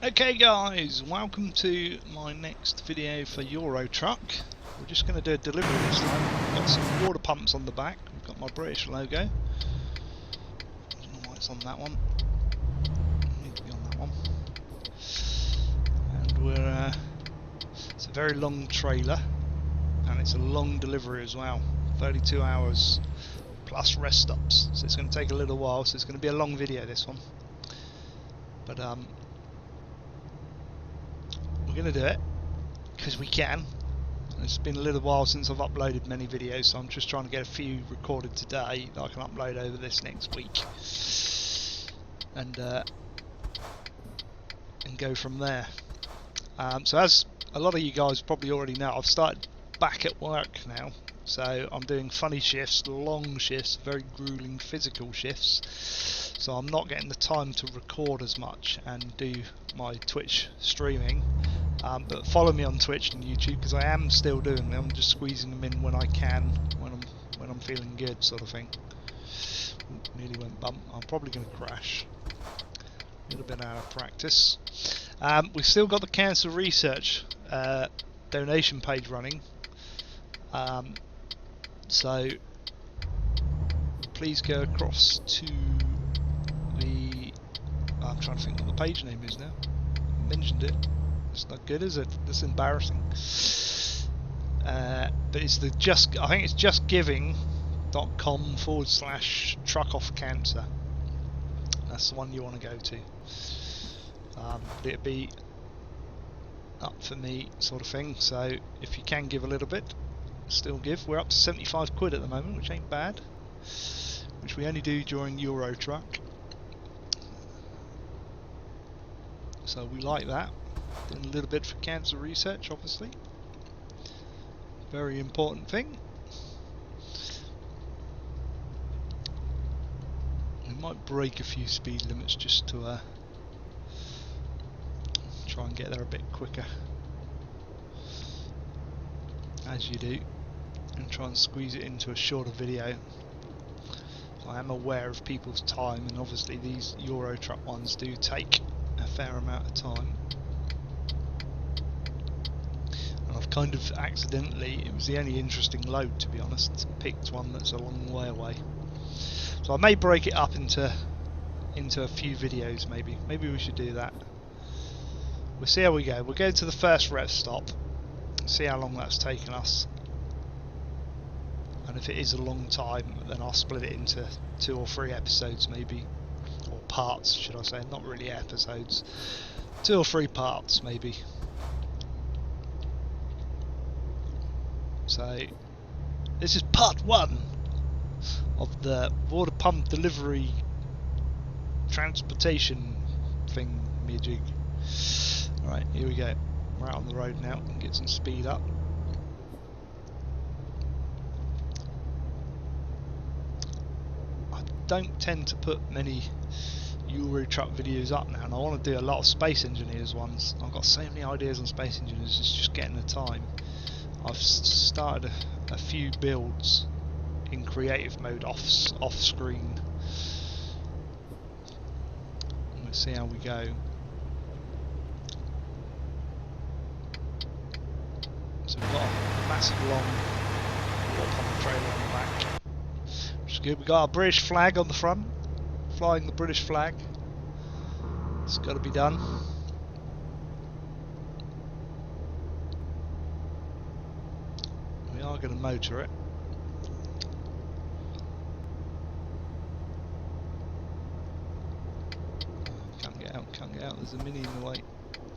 Okay guys, welcome to my next video for Euro Truck. We're just going to do a delivery this time. We've got some water pumps on the back. We've got my British logo. I don't know why it's on that one. It needs to be on that one. And it's a very long trailer, and it's a long delivery as well. 32 hours plus rest stops. So it's going to take a little while. So it's going to be a long video, this one. But we're going to do it because we can. It's been a little while since I've uploaded many videos, so I'm just trying to get a few recorded today that I can upload over this next week, and go from there. So as a lot of you guys probably already know, I've started back at work now, so I'm doing funny shifts, long shifts, very grueling physical shifts, so I'm not getting the time to record as much and do my Twitch streaming. But follow me on Twitch and YouTube because I am still doing them. I'm just squeezing them in when I can, when I'm feeling good, sort of thing. Ooh, nearly went bump. I'm probably going to crash. A little bit out of practice. We've still got the cancer research donation page running. So please go across to the. I'm trying to think what the page name is now. I mentioned it. It's not good, is it? That's embarrassing. But it's the I think it's justgiving.com/truckoffcancer. That's the one you want to go to. But it'd be up for me, sort of thing. So if you can give a little bit, still give. We're up to 75 quid at the moment, which ain't bad. Which we only do during Euro Truck. So we like that. Doing a little bit for cancer research, obviously. Very important thing. We might break a few speed limits just to try and get there a bit quicker, as you do, and try and squeeze it into a shorter video. So I am aware of people's time, and obviously these Euro Truck ones do take a fair amount of time. I've kind of accidentally, it was the only interesting load to be honest, picked one that's a long way away. So I may break it up into a few videos maybe. Maybe we should do that. We'll see how we go. We'll go to the first rest stop, see how long that's taken us. And if it is a long time, then I'll split it into 2 or 3 episodes maybe. Or parts, should I say, not really episodes. 2 or 3 parts maybe. So this is part 1 of the water pump delivery transportation thing majig. Alright, here we go. We're out on the road now and get some speed up. I don't tend to put many Euro Truck videos up now, and I want to do a lot of Space Engineers ones. I've got so many ideas on Space Engineers, it's just getting the time. I've started a few builds in creative mode off screen. Let's see how we go. So we've got a massive long water pump trailer on the back, which is good. We've got our British flag on the front, flying the British flag. It's got to be done. We are going to motor it. Can't get out, there's a Mini in the way.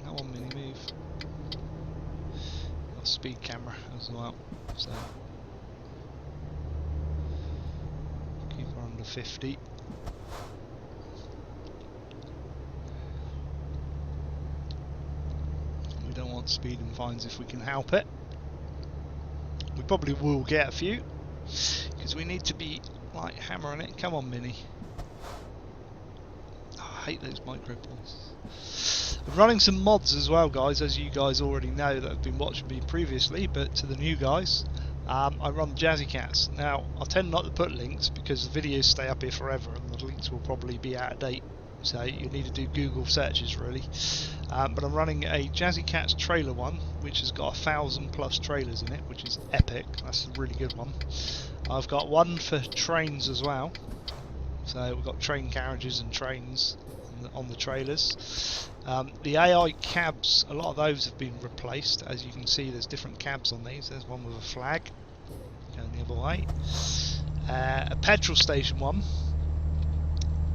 Come on Mini, move. Got a speed camera as well, so keep her under 50. We don't want speeding fines if we can help it. We probably will get a few, because we need to be like hammering it. Come on Mini. I hate those micro pulls. I'm running some mods as well, guys, as you guys already know that have been watching me previously, but to the new guys, I run Jazzy Cats. Now, I tend not to put links because the videos stay up here forever and the links will probably be out of date, so you need to do Google searches really. but I'm running a Jazzy Cats trailer one, which has got 1,000+ trailers in it, which is epic. That's a really good one. I've got one for trains as well, so we've got train carriages and trains on the trailers. The AI cabs, a lot of those have been replaced. As you can see, there's different cabs on these. There's one with a flag going the other way. A petrol station one,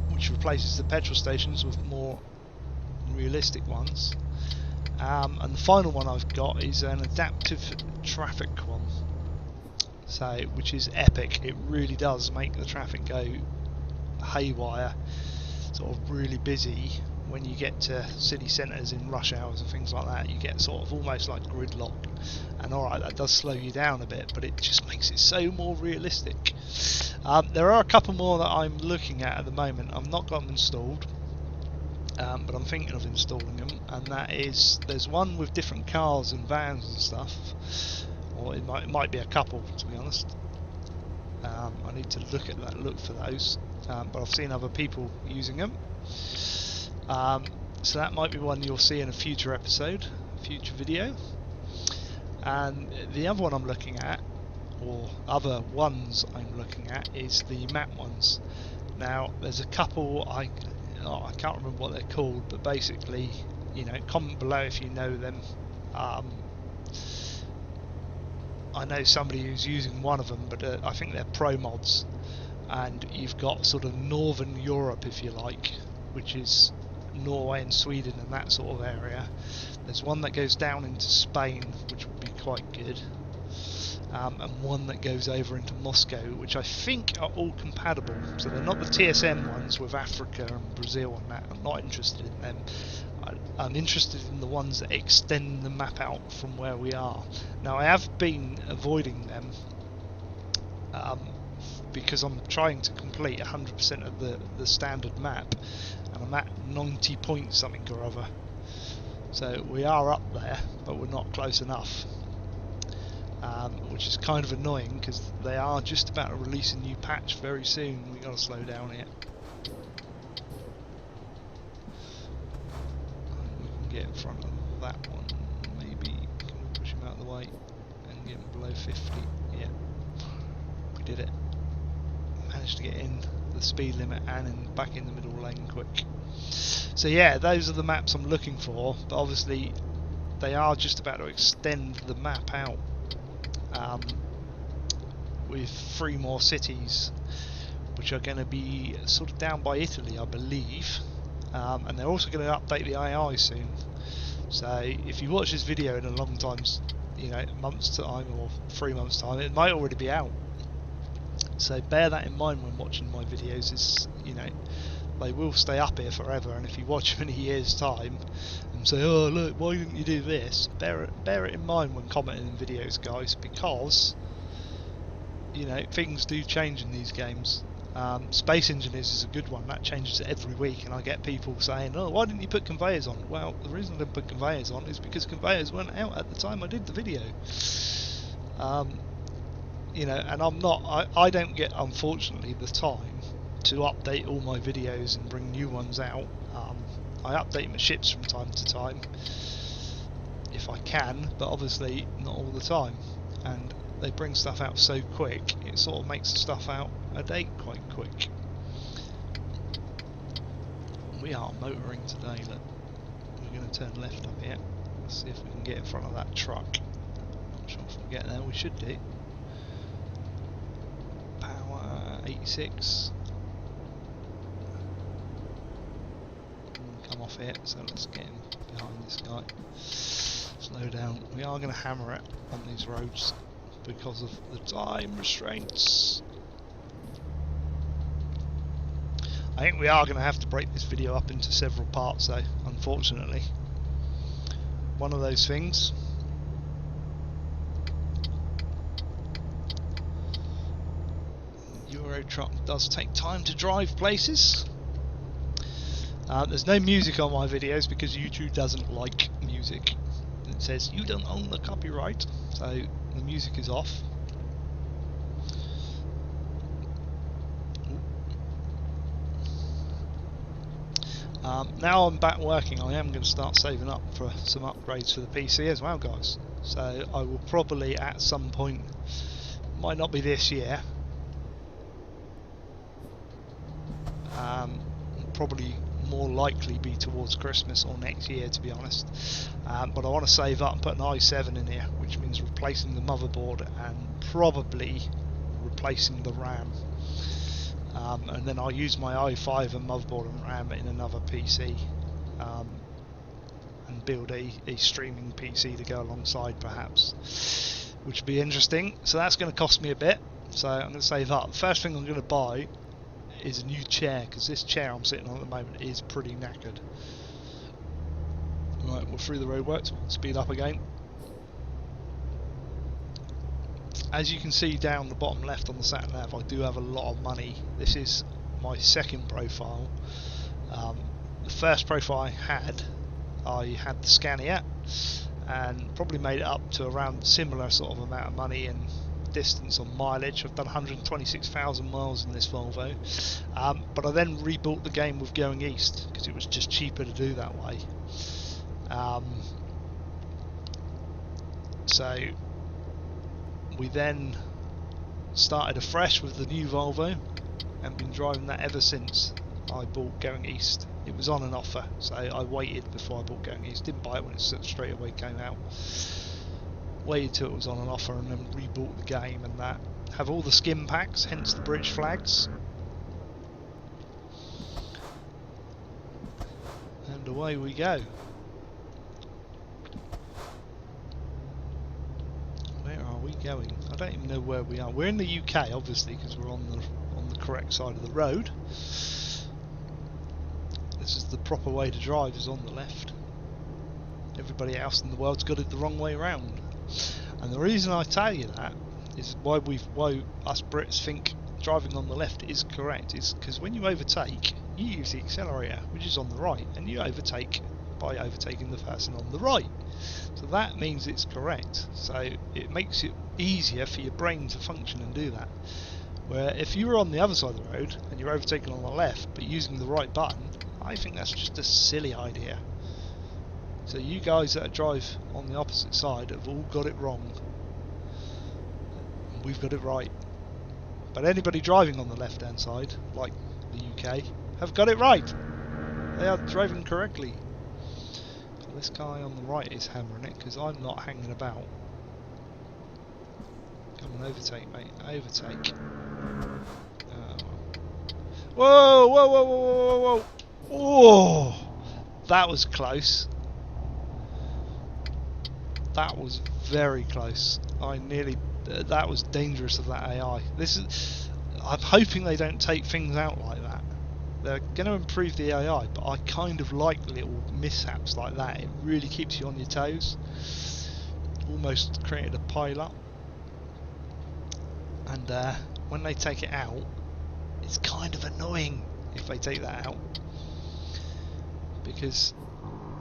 which replaces the petrol stations with more realistic ones. And the final one I've got is an adaptive traffic one, so which is epic. It really does make the traffic go haywire, sort of really busy when you get to city centres in rush hours and things like that. You get sort of almost like gridlock, and alright, that does slow you down a bit, but it just makes it so more realistic. There are a couple more that I'm looking at the moment. I've not got them installed, but I'm thinking of installing them, and that is, there's one with different cars and vans and stuff, or it might be a couple, to be honest. I need to look for those, but I've seen other people using them, so that might be one you'll see in a future episode, future video. And the other one I'm looking at, or other ones I'm looking at, is the map ones. Now there's a couple, I can't remember what they're called, but basically, you know, comment below if you know them. I know somebody who's using one of them, but I think they're pro mods, and you've got sort of Northern Europe, if you like, which is Norway and Sweden and that sort of area. There's one that goes down into Spain, which would be quite good, and one that goes over into Moscow, which I think are all compatible. So they're not the TSM ones with Africa and Brazil and that. I'm not interested in them. I'm interested in the ones that extend the map out from where we are. Now I have been avoiding them because I'm trying to complete 100% of the standard map, and I'm at 90 points something or other. So we are up there, but we're not close enough, which is kind of annoying because they are just about to release a new patch very soon. We've got to slow down here. Get in front of that one, maybe. Can we push him out of the way and get him below 50? Yeah, we did it. Managed to get in the speed limit and back in the middle lane quick. So yeah, those are the maps I'm looking for, but obviously they are just about to extend the map out with 3 more cities, which are going to be sort of down by Italy, I believe. And they're also going to update the AI soon. So if you watch this video in a long time, you know, months time or 3 months time, it might already be out. So bear that in mind when watching my videos. Is, you know, they will stay up here forever, and if you watch them in a year's time and say, oh look, why didn't you do this, bear it in mind when commenting in videos, guys, because, you know, things do change in these games. Space Engineers is a good one. That changes every week, and I get people saying, oh, why didn't you put conveyors on? Well, the reason I didn't put conveyors on is because conveyors weren't out at the time I did the video. You know, and I don't get, unfortunately, the time to update all my videos and bring new ones out. I update my ships from time to time if I can, but obviously not all the time, and they bring stuff out so quick, it sort of makes the stuff out a date quite quick. We are motoring today, look. We're going to turn left up here. Let's see if we can get in front of that truck. Not sure if we'll get there, we should do. Power 86. Come off here, so let's get in behind this guy. Slow down. We are going to hammer it on these roads because of the time restraints. I think we are going to have to break this video up into several parts though, unfortunately. One of those things. Euro truck does take time to drive places. There's no music on my videos because YouTube doesn't like music. It says you don't own the copyright, so the music is off. Now I'm back working, I am going to start saving up for some upgrades for the PC as well, guys. So I will probably at some point, might not be this year, probably more likely be towards Christmas or next year, to be honest. But I want to save up and put an i7 in here, which means replacing the motherboard and probably replacing the RAM. And then I'll use my i5 and motherboard and RAM in another PC, and build a streaming PC to go alongside, perhaps, which would be interesting. So that's going to cost me a bit, so I'm going to save up. The first thing I'm going to buy is a new chair, because this chair I'm sitting on at the moment is pretty knackered. Right, we're through the roadworks, speed up again. As you can see down the bottom left on the sat nav, I do have a lot of money. This is my second profile. The first profile I had the Scania, and probably made it up to around similar sort of amount of money in distance on mileage. I've done 126,000 miles in this Volvo, but I then rebuilt the game with Going East because it was just cheaper to do that way. So we then started afresh with the new Volvo and been driving that ever since I bought Going East. It was on an offer, so I waited before I bought Going East. Didn't buy it when it straight away came out. Waited till it was on an offer and then rebought the game and that. Have all the skin packs, hence the British flags. And away we go. Where are we going? I don't even know where we are. We're in the UK, obviously, because we're on the correct side of the road. This is the proper way to drive, is on the left. Everybody else in the world's got it the wrong way around. And the reason I tell you that is why us Brits think driving on the left is correct, is because when you overtake, you use the accelerator, which is on the right, and you overtake by overtaking the person on the right. So that means it's correct. So it makes it easier for your brain to function and do that. Where if you were on the other side of the road and you're overtaking on the left but using the right button, I think that's just a silly idea. So you guys that drive on the opposite side have all got it wrong. We've got it right. But anybody driving on the left hand side, like the UK, have got it right. They are driving correctly. This guy on the right is hammering it because I'm not hanging about. Come on, overtake, mate. Overtake. Whoa, whoa, whoa, whoa, whoa, whoa. Oh, that was close. That was very close. That was dangerous of that AI. I'm hoping they don't take things out like that. They're going to improve the AI, but I kind of like little mishaps like that. It really keeps you on your toes. Almost created a pile up. And when they take it out, it's kind of annoying if they take that out. Because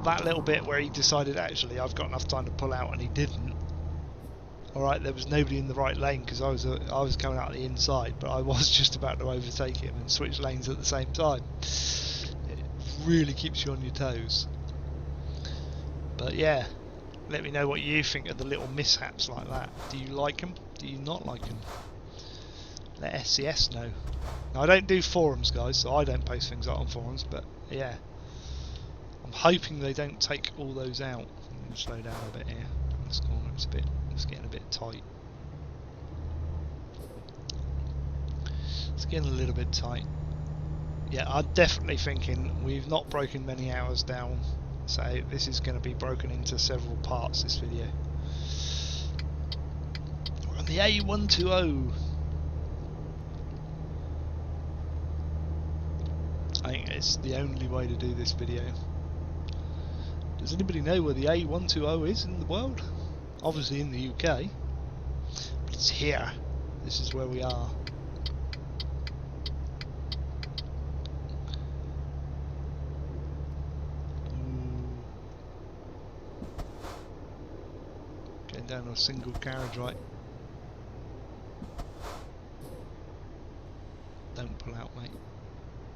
that little bit where he decided, actually, I've got enough time to pull out, and he didn't. Alright, there was nobody in the right lane because I was coming out the inside, but I was just about to overtake him and switch lanes at the same time. It really keeps you on your toes. But yeah, let me know what you think of the little mishaps like that. Do you like them? Do you not like them? Let SCS know. Now, I don't do forums, guys, so I don't post things up on forums, but yeah. I'm hoping they don't take all those out. I'm going to slow down a bit here. This corner, it's getting a bit tight. It's getting a little bit tight. Yeah, I'm definitely thinking we've not broken many hours down, so this is going to be broken into several parts, this video. We're on the A120. I think it's the only way to do this video. Does anybody know where the A120 is in the world? Obviously in the UK, but it's here. This is where we are. Getting down to a single carriage, right? Don't pull out, mate.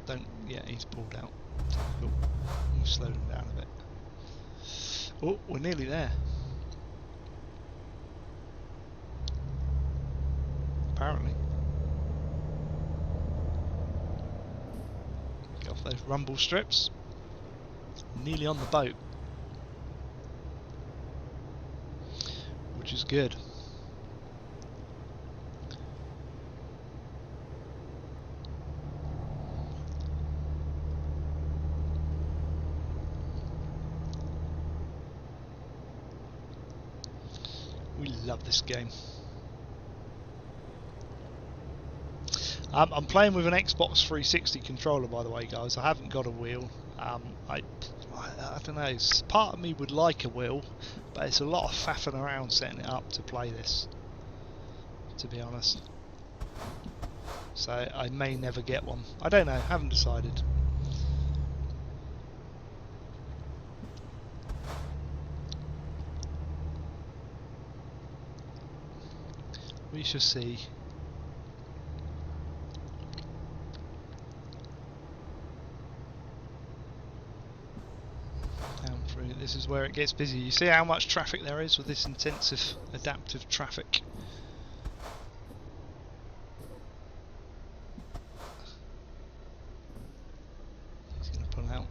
Don't. Yeah, he's pulled out. difficult. We'll slow them down a bit. Oh, we're nearly there. Apparently. Get off those rumble strips. Nearly on the boat. Which is good. We love this game. I'm playing with an Xbox 360 controller, by the way, guys. I haven't got a wheel. I don't know. Part of me would like a wheel, but it's a lot of faffing around setting it up to play this, to be honest. So I may never get one. I don't know. Haven't decided. We shall see. Down through. This is where it gets busy. You see how much traffic there is with this intensive adaptive traffic. He's going to pull out.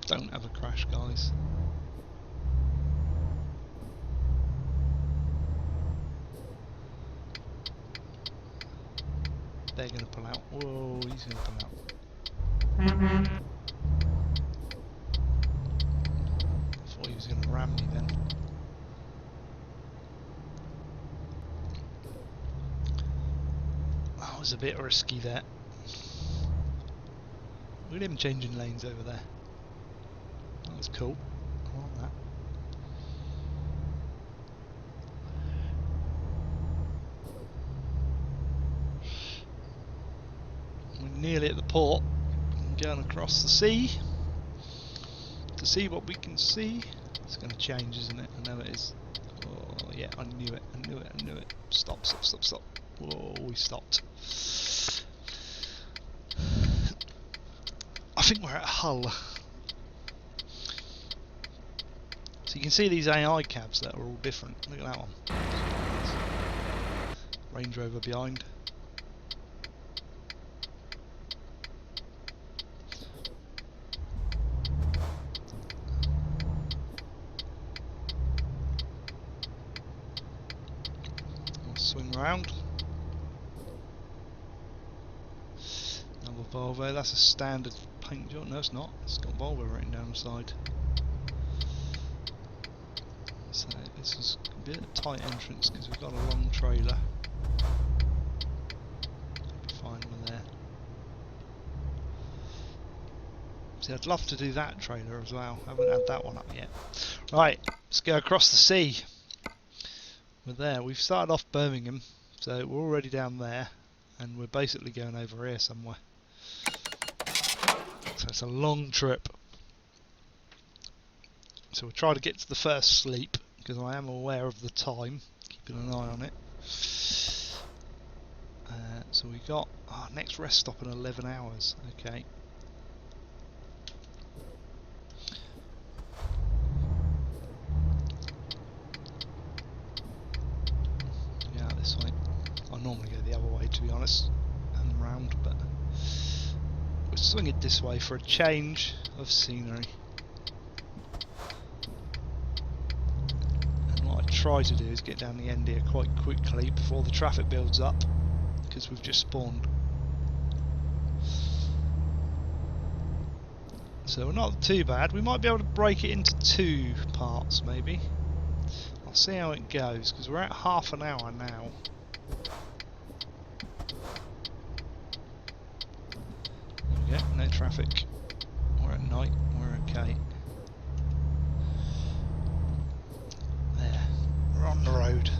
Don't have a crash, guys. They're going to pull out. Whoa, he's going to pull out. Thought he was going to ram me then. That was a bit risky there. Look at him changing lanes over there. That was cool. I want that. We're nearly at the port. I'm going across the sea to see what we can see. It's going to change, isn't it? I know it is. Oh yeah, I knew it. I knew it. I knew it. Stop! Stop! Stop! Stop! Whoa, we stopped. I think we're at Hull. So you can see these AI cabs that are all different. Look at that one. Range Rover behind. Swing round. Another Volvo. That's a standard paint job. No, it's not. It's got Volvo written down the side. So this is a bit of a tight entrance because we've got a long trailer. Fine, we're there. See, I'd love to do that trailer as well. I haven't had that one up yet. Right, let's go across the sea. We're there. We've started off Birmingham, so we're already down there, and we're basically going over here somewhere. So it's a long trip. So we'll try to get to the first sleep, because I am aware of the time, keeping an eye on it. So we got our next rest stop in 11 hours. Okay. This way. I normally go the other way, to be honest, and round, but we'll swing it this way for a change of scenery. And what I try to do is get down the end here quite quickly before the traffic builds up, because we've just spawned. So we're not too bad. We might be able to break it into 2 parts, maybe. I'll see how it goes, because we're at half an hour now. There we go, no traffic. We're at night, we're okay. There, we're on the road.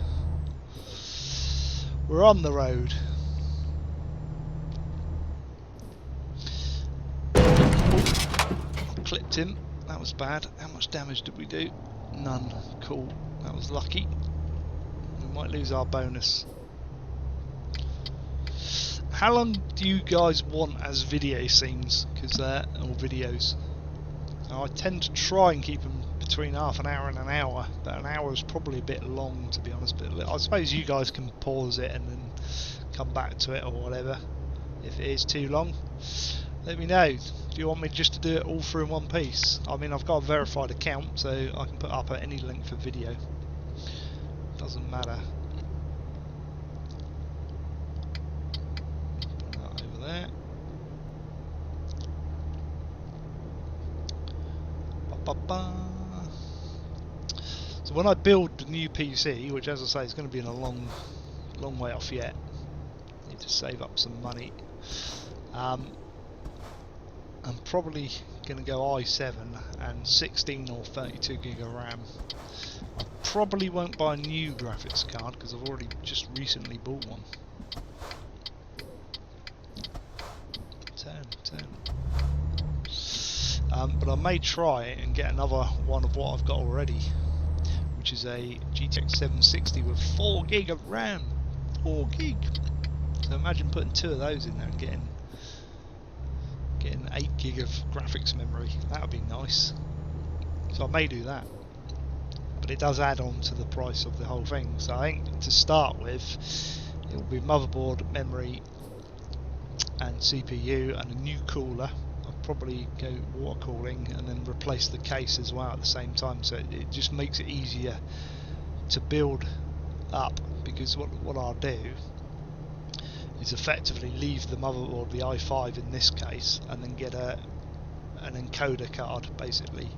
We're on the road. I clipped him, that was bad. How much damage did we do? None. Cool. That was lucky. We might lose our bonus. How long do you guys want as video scenes? Because or videos? I tend to try and keep them between half an hour and an hour, but an hour is probably a bit long, to be honest. But I suppose you guys can pause it and then come back to it or whatever. If it is too long, let me know. Do you want me just to do it all through in one piece? I mean, I've got a verified account, so I can put up at any length of video. Doesn't matter. Put that over there. So when I build the new PC, which as I say is going to be in a long way off yet, need to save up some money. I'm probably going to go i7 and 16 or 32 gig of RAM. I probably won't buy a new graphics card because I've already just recently bought one. Turn. But I may try and get another one of what I've got already, which is a GTX 760 with 4 gig of RAM. 4 gig. So imagine putting 2 of those in there and getting 8 gig of graphics memory. That would be nice. So I may do that. But it does add on to the price of the whole thing. So I think to start with, it will be motherboard, memory, and CPU, and a new cooler. I'll probably go water cooling and then replace the case as well at the same time. So it just makes it easier to build up, because what I'll do is effectively leave the motherboard, the i5 in this case, and then get an encoder card basically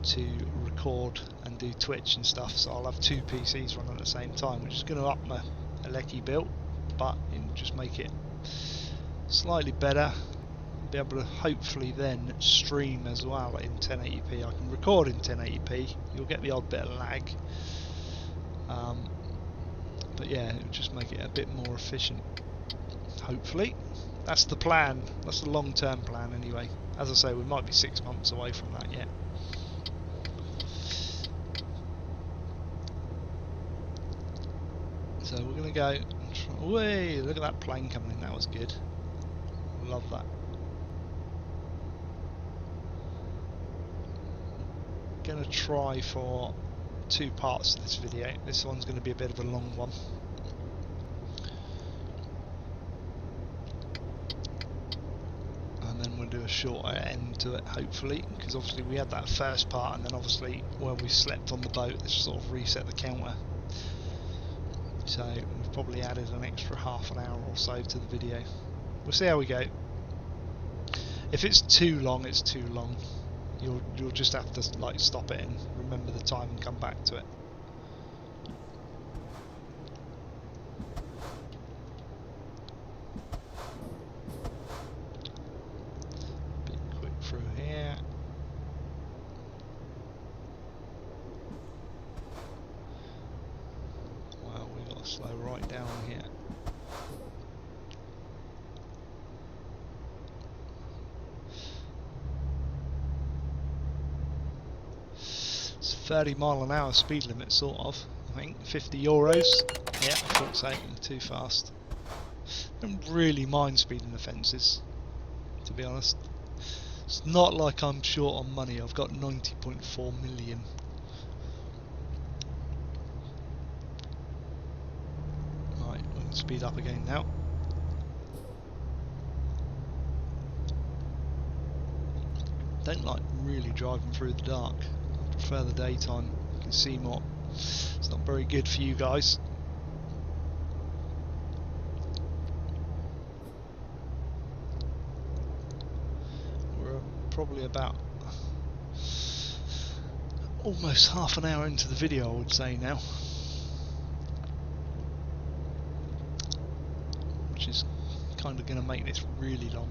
to record and do Twitch and stuff. So I'll have 2 PCs running at the same time, which is going to up my Alecki build, but it'll just make it slightly better. Be able to hopefully then stream as well in 1080p. I can record in 1080p. You'll get the odd bit of lag, but yeah, it'll just make it a bit more efficient. Hopefully, that's the plan. That's the long-term plan anyway. As I say, we might be 6 months away from that yet. So we're going to go. Way, look at that plane coming in. That was good. Love that. Going to try for 2 parts of this video. This one's going to be a bit of a long one. And then we'll do a shorter end to it, hopefully, because obviously we had that first part, and then obviously where we slept on the boat, this sort of reset the counter. So we've probably added an extra half an hour or so to the video. We'll see how we go. If it's too long, it's too long. You'll just have to like stop it and remember the time and come back to it. Bit quick through here. Wow, we've got to slow right down here. It's 30 mile an hour speed limit, sort of. I think 50 euros. Yeah, I thought so. Too fast. Don't really mind speeding the fences, to be honest. It's not like I'm short on money. I've got 90.4 million. Right, we're going to speed up again now. Don't like really driving through the dark. I prefer the daytime. You can see more. It's not very good for you guys. We're probably about almost half an hour into the video, I would say now, which is kind of going to make this really long.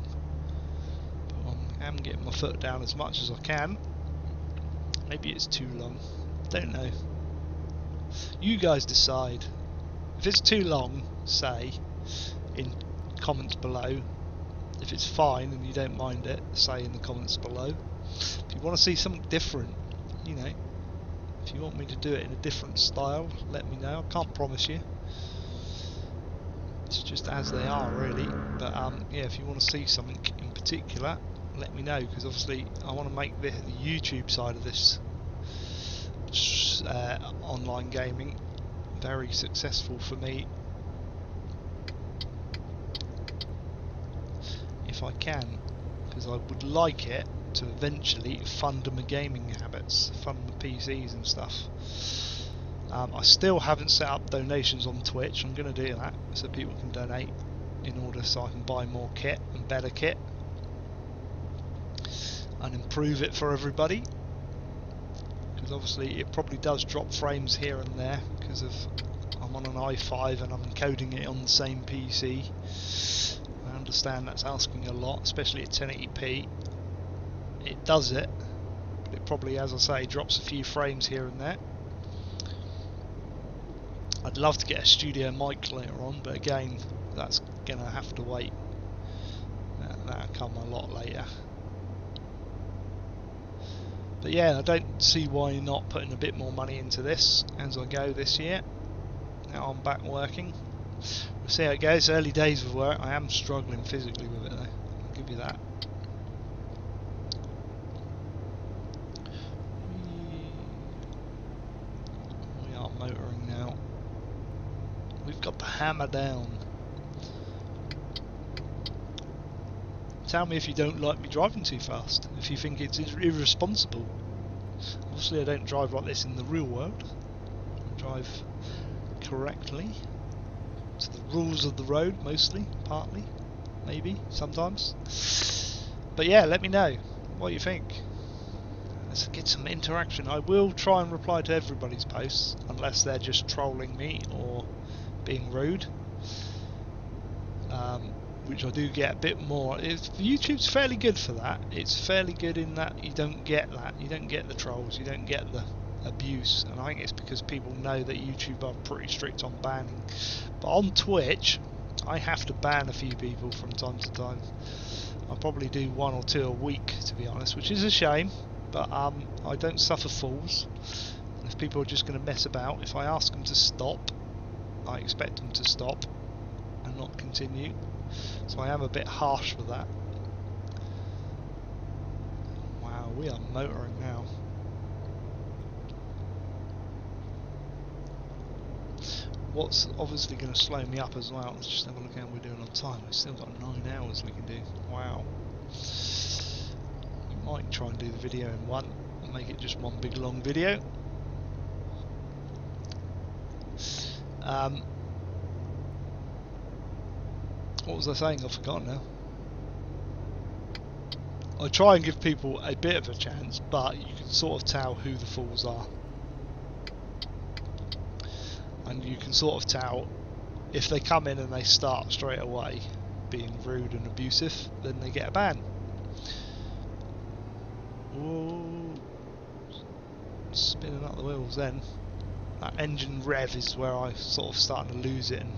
But I'm getting my foot down as much as I can. Maybe it's too long. Don't know. You guys decide. If it's too long, say in comments below. If it's fine and you don't mind it, say in the comments below. If you want to see something different, you know, if you want me to do it in a different style, let me know. I can't promise you. seats just as they are really. But yeah, if you want to see something in particular, let me know, because obviously I want to make the YouTube side of this online gaming very successful for me if I can, because I would like it to eventually fund my gaming habits, fund my PCs and stuff. I still haven't set up donations on Twitch. I'm going to do that so people can donate in order so I can buy more kit and better kit and improve it for everybody, because obviously it probably does drop frames here and there because of I'm on an i5 and I'm encoding it on the same PC. I understand that's asking a lot, especially at 1080p. It does it, but it probably, as I say, drops a few frames here and there. I'd love to get a studio mic later on, but again, that's gonna have to wait. That'll come a lot later. But yeah, I don't see why not putting a bit more money into this as I go this year. Now I'm back working. We'll see how it goes. Early days of work. I am struggling physically with it though. I'll give you that. We are motoring now. We've got the hammer down. Tell me if you don't like me driving too fast. If you think it's irresponsible. Obviously I don't drive like this in the real world. I drive correctly. To the rules of the road, mostly, partly, maybe, sometimes. But yeah, let me know what you think. Let's get some interaction. I will try and reply to everybody's posts, unless they're just trolling me or being rude. Which I do get a bit more. YouTube's fairly good for that. It's fairly good in that you don't get that. You don't get the trolls, you don't get the abuse, and I think it's because people know that YouTube are pretty strict on banning. But on Twitch, I have to ban a few people from time to time. I probably do 1 or 2 a week, to be honest, which is a shame, but I don't suffer fools. And if people are just going to mess about, if I ask them to stop, I expect them to stop and not continue. So I am a bit harsh with that. Wow, we are motoring now. What's obviously going to slow me up as well, let's just have a look at how we're doing on time. We've still got 9 hours we can do. Wow. We might try and do the video in one and make it just one big long video. What was I saying? I've forgotten now. I try and give people a bit of a chance, but you can sort of tell who the fools are. And you can sort of tell if they come in and they start straight away being rude and abusive, then they get a ban. Whoa. Spinning up the wheels then. That engine rev is where I sort of starting to lose it, and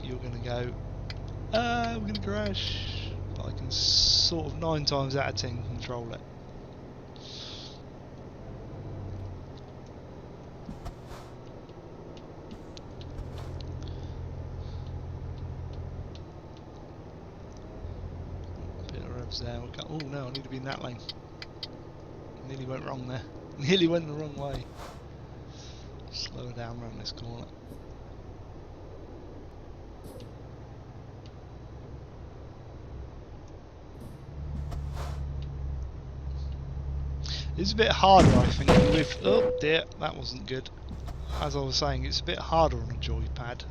you're going to go, we're going to crash. But I can sort of 9 times out of 10 control it. There. Oh no, I need to be in that lane. Nearly went wrong there. Nearly went the wrong way. Slow down around this corner. It's a bit harder, I think, with... Oh dear, that wasn't good. As I was saying, it's a bit harder on a joypad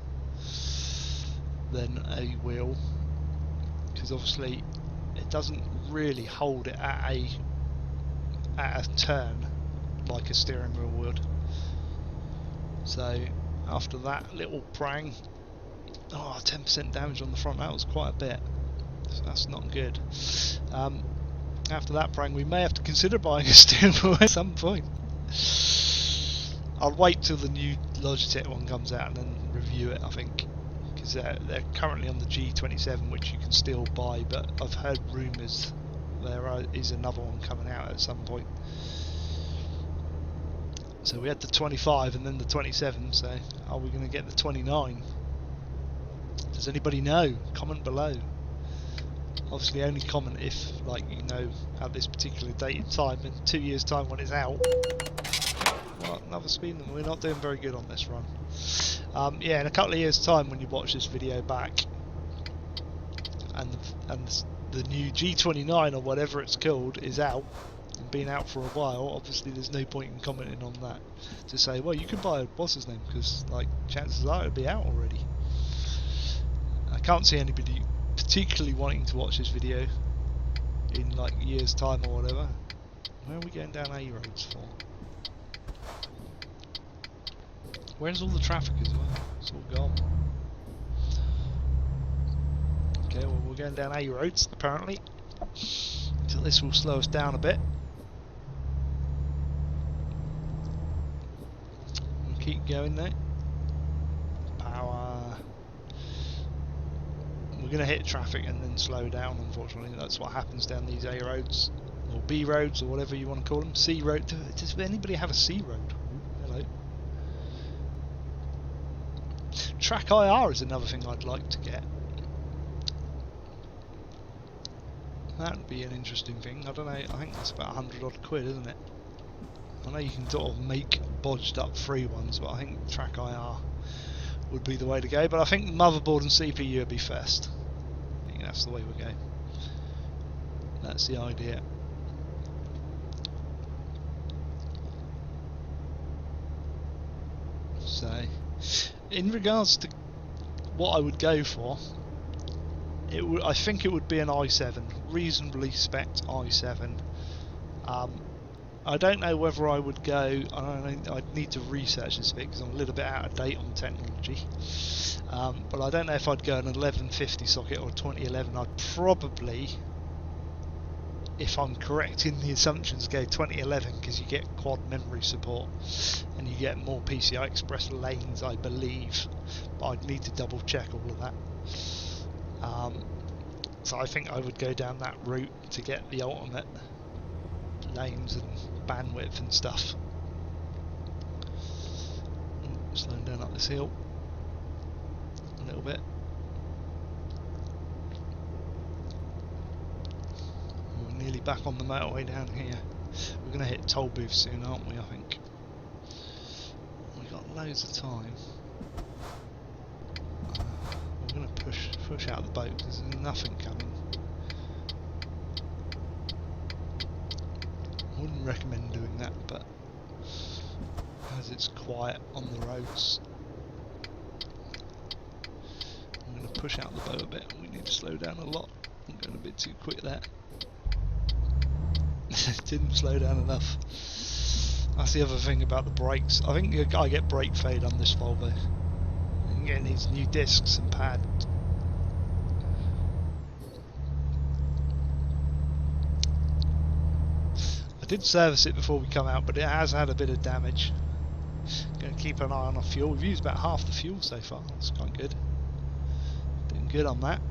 than a wheel, because obviously it doesn't really hold it at a turn like a steering wheel would. So after that little prang, 10% damage on the front, that was quite a bit, so that's not good. After that prang we may have to consider buying a steering wheel at some point. I'll wait till the new Logitech one comes out and then review it, I think. They're currently on the G27, which you can still buy, but I've heard rumours there is another one coming out at some point. So we had the 25 and then the 27, so are we going to get the 29? Does anybody know? Comment below. Obviously only comment if like you know at this particular date and time. In 2 years time when it's out. Well, another speed limit. We're not doing very good on this run. Yeah, in a couple of years time when you watch this video back and the new G29 or whatever it's called is out and been out for a while, obviously there's no point in commenting on that to say, well, you can buy a what's his name, because like chances are it'll be out already. I can't see anybody particularly wanting to watch this video in like a year's time or whatever. Where are we going down A roads for? Where's all the traffic as well? It's all gone. Okay, well we're going down A roads apparently. So this will slow us down a bit. We'll keep going now. Power. We're going to hit traffic and then slow down, unfortunately. That's what happens down these A roads, or B roads, or whatever you want to call them. C road. Does anybody have a C road? Ooh, hello. Track IR is another thing I'd like to get. That would be an interesting thing. I don't know, I think that's about 100 odd quid, isn't it? I know you can sort of make bodged up free ones, but I think track IR would be the way to go. But I think the motherboard and CPU would be first. I think that's the way we go. That's the idea. So, in regards to what I would go for, I think it would be an i7, reasonably spec'd i7. I don't know whether I would go. I'd need to research this bit because I'm a little bit out of date on technology. But I don't know if I'd go an 1150 socket or a 2011. I'd probably, if I'm correct in the assumptions, go 2011 because you get quad memory support and you get more PCI Express lanes, I believe. But I'd need to double check all of that. So I think I would go down that route to get the ultimate lanes and bandwidth and stuff. Slowing down up this hill a little bit. We're nearly back on the motorway down here. We're going to hit toll booth soon, aren't we? I think we've got loads of time. We're going to push out the boat because there's nothing coming. I wouldn't recommend doing that, but as it's quiet on the roads, I'm going to push out the boat a bit. We need to slow down a lot. I'm going a bit too quick there. Didn't slow down enough. That's the other thing about the brakes. I think I get brake fade on this Volvo. I'm getting these new discs and pads. I did service it before we come out, but it has had a bit of damage. Going to keep an eye on our fuel. We've used about half the fuel so far. That's quite good. Doing good on that.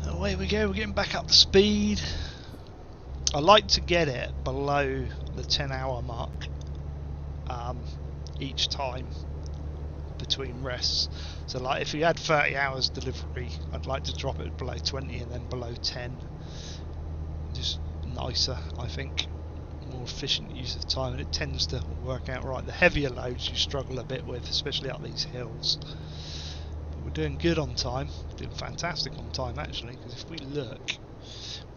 Away we go. We're getting back up to speed. I like to get it below the 10-hour mark each time between rests. So like if you had 30 hours delivery, I'd like to drop it below 20 and then below 10. Just nicer, I think. More efficient use of time, and it tends to work out right. The heavier loads you struggle a bit with, especially up these hills. But we're doing good on time. We're doing fantastic on time actually, because if we look,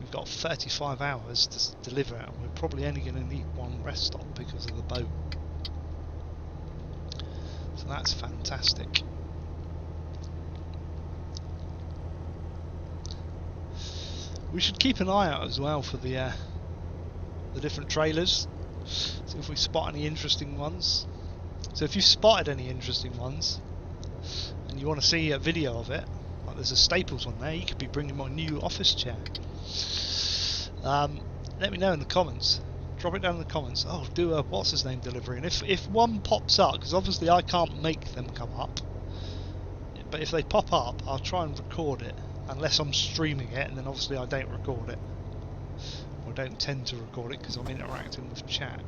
we've got 35 hours to deliver out, and we're probably only going to need one rest stop because of the boat. So that's fantastic. We should keep an eye out as well for the different trailers. See if we spot any interesting ones. So if you spotted any interesting ones and you want to see a video of it, like there's a Staples one there, you could be bringing my new office chair. Let me know in the comments. Drop it down in the comments. Oh, do a what's his name delivery, and if one pops up, because obviously I can't make them come up, but if they pop up, I'll try and record it unless I'm streaming it, and then obviously I don't record it. I don't tend to record it because I'm interacting with chat.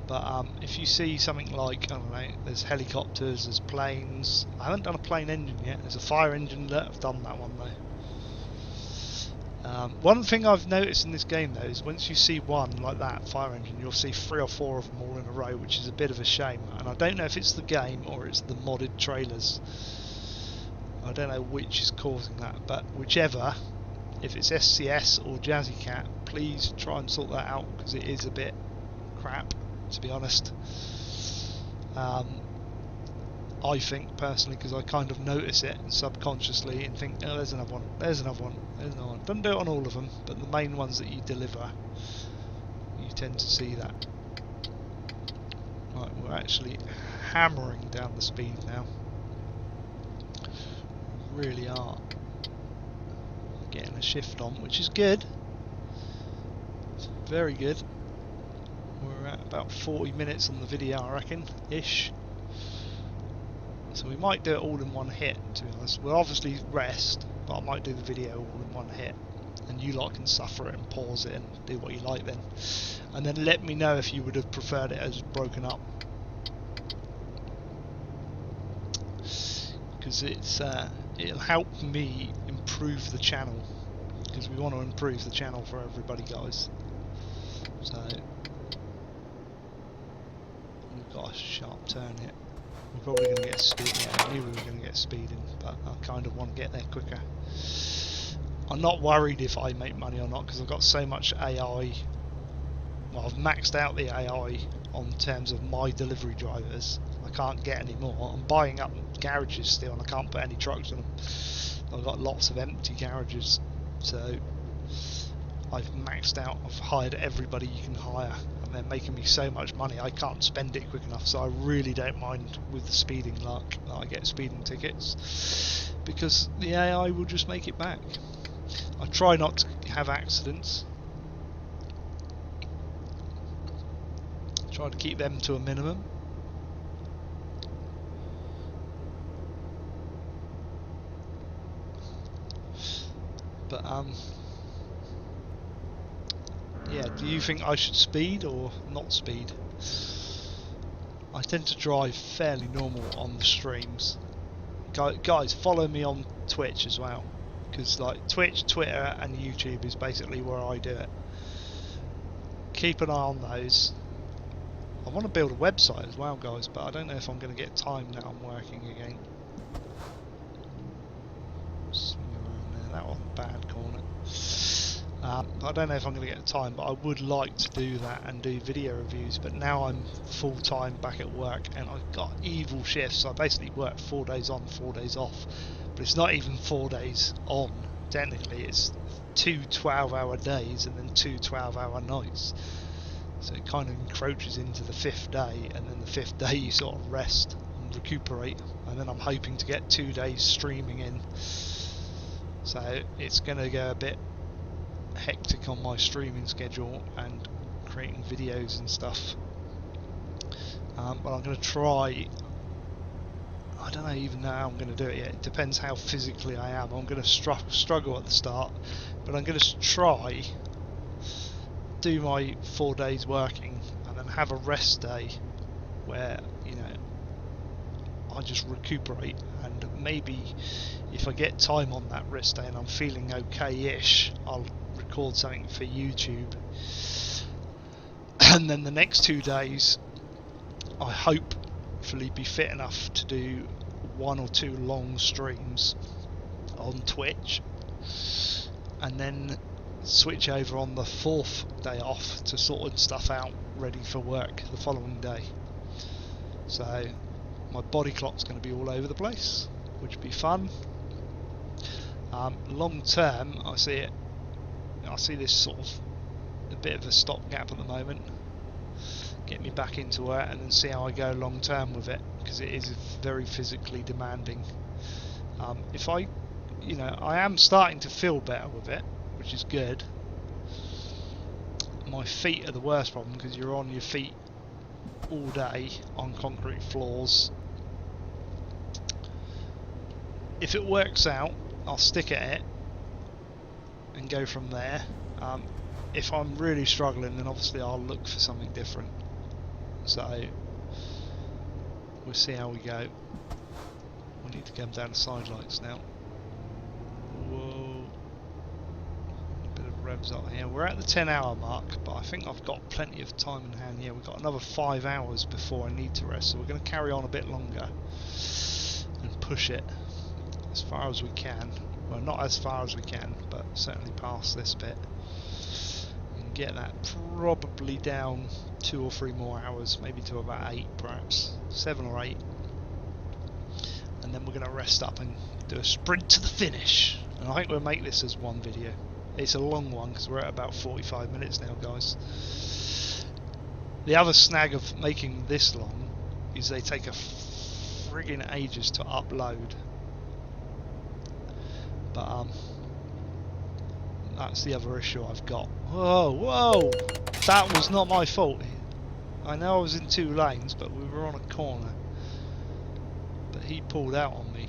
But if you see something like, I don't know, there's helicopters, there's planes. I haven't done a plane engine yet. There's a fire engine alert. I've done that one though. One thing I've noticed in this game though is once you see one like that fire engine, you'll see 3 or 4 of them all in a row, which is a bit of a shame. And I don't know if it's the game or it's the modded trailers. I don't know which is causing that, but whichever, if it's SCS or Jazzy Cat, please try and sort that out because it is a bit crap, to be honest. I think personally, because I kind of notice it subconsciously and think, oh, there's another one, there's another one, there's another one. Don't do it on all of them, but the main ones that you deliver, you tend to see that. Right, we're actually hammering down the speed now. We really are getting a shift on, which is good. It's very good. We're at about 40 minutes on the video, I reckon, ish. So we might do it all in one hit, to be honest. We'll obviously rest, but I might do the video all in one hit. And you lot can suffer it and pause it and do what you like then. And then let me know if you would have preferred it as broken up. Because it'll help me improve the channel. Because we want to improve the channel for everybody, guys. So we've got a sharp turn here. We're probably going to get speed. Yeah, I knew we were going to get speeding, but I kind of want to get there quicker. I'm not worried if I make money or not because I've got so much AI. Well, I've maxed out the AI on terms of my delivery drivers. I can't get any more. I'm buying up garages still and I can't put any trucks in them. I've got lots of empty garages, so I've maxed out. I've hired everybody you can hire, and they're making me so much money I can't spend it quick enough. So I really don't mind with the speeding luck that I get speeding tickets, because the AI will just make it back. I try not to have accidents. Try to keep them to a minimum. But yeah, do you think I should speed or not speed? I tend to drive fairly normal on the streams. Guys, follow me on Twitch as well, because like Twitch, Twitter and YouTube is basically where I do it. Keep an eye on those. I want to build a website as well, guys, but I don't know if I'm going to get time now. I'm working again. Swing around there. That wasn't a bad corner. I don't know if I'm going to get time, but I would like to do that and do video reviews. But now I'm full time back at work and I've got evil shifts. I basically work 4 days on, 4 days off. But it's not even 4 days on. Technically, it's 2 12-hour days and then 2 12-hour nights. So it kind of encroaches into the 5th day, and then the 5th day you sort of rest and recuperate. And then I'm hoping to get 2 days streaming in. So it's going to go a bit hectic on my streaming schedule and creating videos and stuff, but I'm going to try. I don't know even know how I'm going to do it yet. It depends how physically I am. I'm going to struggle at the start, but I'm going to try do my 4 days working and then have a rest day where, you know, I just recuperate, and maybe if I get time on that rest day and I'm feeling okay-ish, I'll record something for YouTube, and then the next 2 days I hopefully be fit enough to do 1 or 2 long streams on Twitch, and then switch over on the 4th day off to sorting stuff out ready for work the following day. So my body clock's going to be all over the place, which would be fun. Long term, I see this sort of a bit of a stopgap at the moment. Get me back into it and then see how I go long term with it, because it is very physically demanding. If I am starting to feel better with it, which is good. My feet are the worst problem, because you're on your feet all day on concrete floors. If it works out, I'll stick at it and go from there. If I'm really struggling, then obviously I'll look for something different. So we'll see how we go. We need to go down the side lights now. Whoa. A bit of revs up here. We're at the 10-hour mark, but I think I've got plenty of time in hand. Yeah, we've got another 5 hours before I need to rest, so we're going to carry on a bit longer and push it as far as we can. Well, not as far as we can, but certainly past this bit. And get that probably down 2 or 3 more hours, maybe to about 8 perhaps, 7 or 8. And then we're going to rest up and do a sprint to the finish. And I think we'll make this as one video. It's a long one because we're at about 45 minutes now, guys. The other snag of making this long is they take a friggin' ages to upload. But that's the other issue I've got. Whoa, whoa! That was not my fault. I know I was in 2 lanes, but we were on a corner. But he pulled out on me.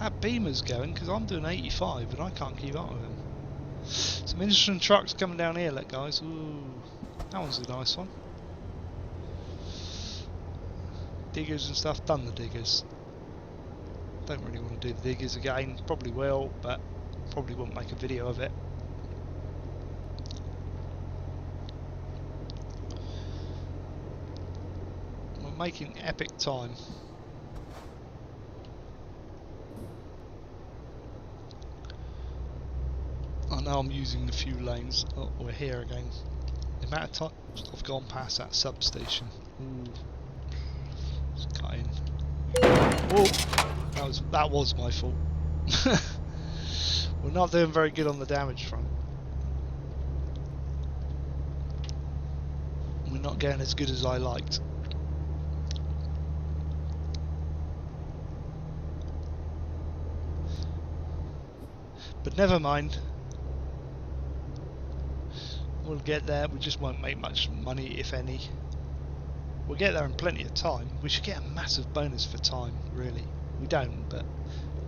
That Beamer's going because I'm doing 85 and I can't keep up with him. Some interesting trucks coming down here, look, guys. Ooh, that one's a nice one. Diggers and stuff. Done the diggers. Don't really want to do the diggers again. Probably will, but probably won't make a video of it. We're making epic time. I know I'm using a few lanes. Oh, we're here again. The amount of times I've gone past that substation. Ooh. Just cut in. Oh, that was my fault. We're not doing very good on the damage front. We're not getting as good as I liked. But never mind. We'll get there. We just won't make much money, if any. We'll get there in plenty of time. We should get a massive bonus for time, really. We don't, but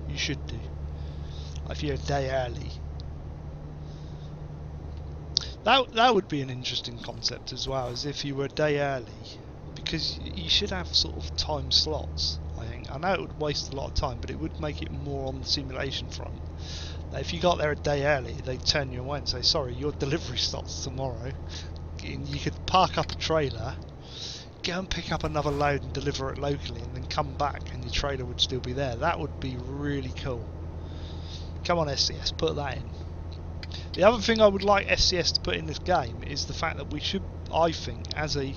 you should do. If you're a day early. That would be an interesting concept as well, as if you were a day early. Because you should have sort of time slots, I think. I know it would waste a lot of time, but it would make it more on the simulation front. If you got there a day early, they'd turn you away and say, sorry, your delivery starts tomorrow. And you could park up a trailer, go and pick up another load and deliver it locally, and then come back and your trailer would still be there. That would be really cool. Come on, SCS, put that in. The other thing I would like SCS to put in this game is the fact that we should, I think, as a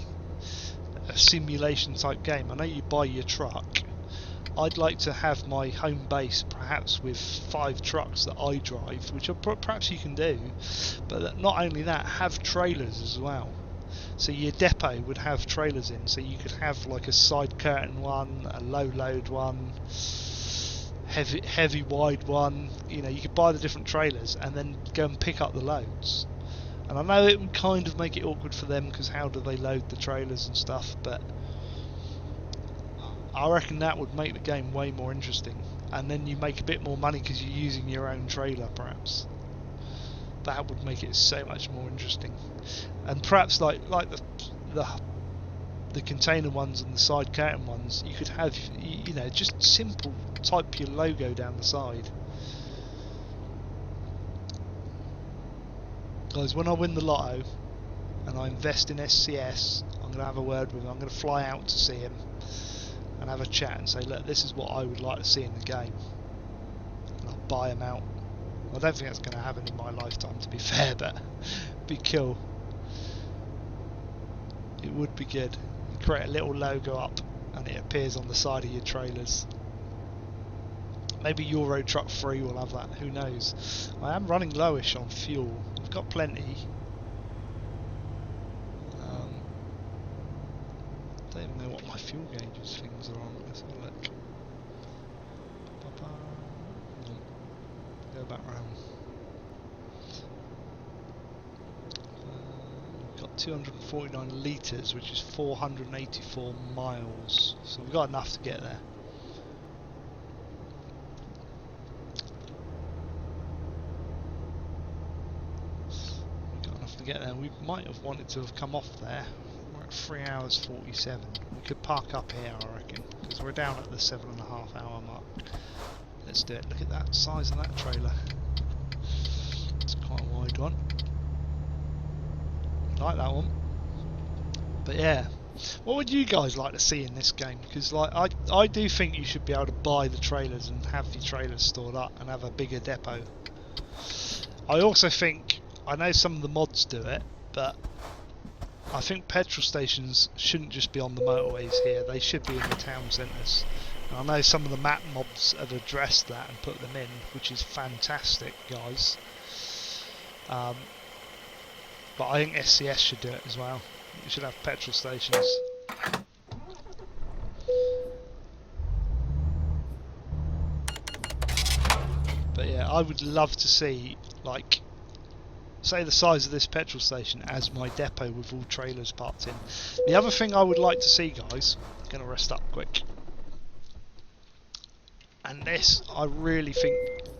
simulation type game, I know you buy your truck, I'd like to have my home base perhaps with 5 trucks that I drive, which perhaps you can do, but not only that, have trailers as well. So your depot would have trailers in, so you could have like a side curtain one, a low load one, heavy wide one. You know, you could buy the different trailers and then go and pick up the loads. And I know it would kind of make it awkward for them because how do they load the trailers and stuff, but I reckon that would make the game way more interesting. And then you make a bit more money because you're using your own trailer, perhaps. That would make it so much more interesting. And perhaps like the container ones and the side curtain ones, you could have, you know, just simple type your logo down the side. Guys, when I win the lotto and I invest in SCS, I'm going to have a word with him. I'm going to fly out to see him and have a chat and say, look, this is what I would like to see in the game. And I'll buy him out. I don't think that's going to happen in my lifetime, to be fair, but it'd be cool. It would be good. You create a little logo up and it appears on the side of your trailers. Maybe Euro Truck 3 will have that, who knows. I am running lowish on fuel. I've got plenty. Don't even know what my fuel gauges things are on. Let's have a look. Go back round. We've got 249 litres, which is 484 miles. So we've got enough to get there. We've got enough to get there. We might have wanted to have come off there. We're at 3 hours 47. We could park up here, I reckon, because we're down at the 7.5 hour mark. Let's do it. Look at that size of that trailer. It's quite a wide one. Like that one. But yeah, what would you guys like to see in this game? Because like I do think you should be able to buy the trailers and have your trailers stored up and have a bigger depot. I also think, I know some of the mods do it, but I think petrol stations shouldn't just be on the motorways here, they should be in the town centres. And I know some of the map mods have addressed that and put them in, which is fantastic, guys. But I think SCS should do it as well. You should have petrol stations. But yeah, I would love to see, like, say the size of this petrol station as my depot with all trailers parked in. The other thing I would like to see, guys, I'm going to rest up quick, and this I really think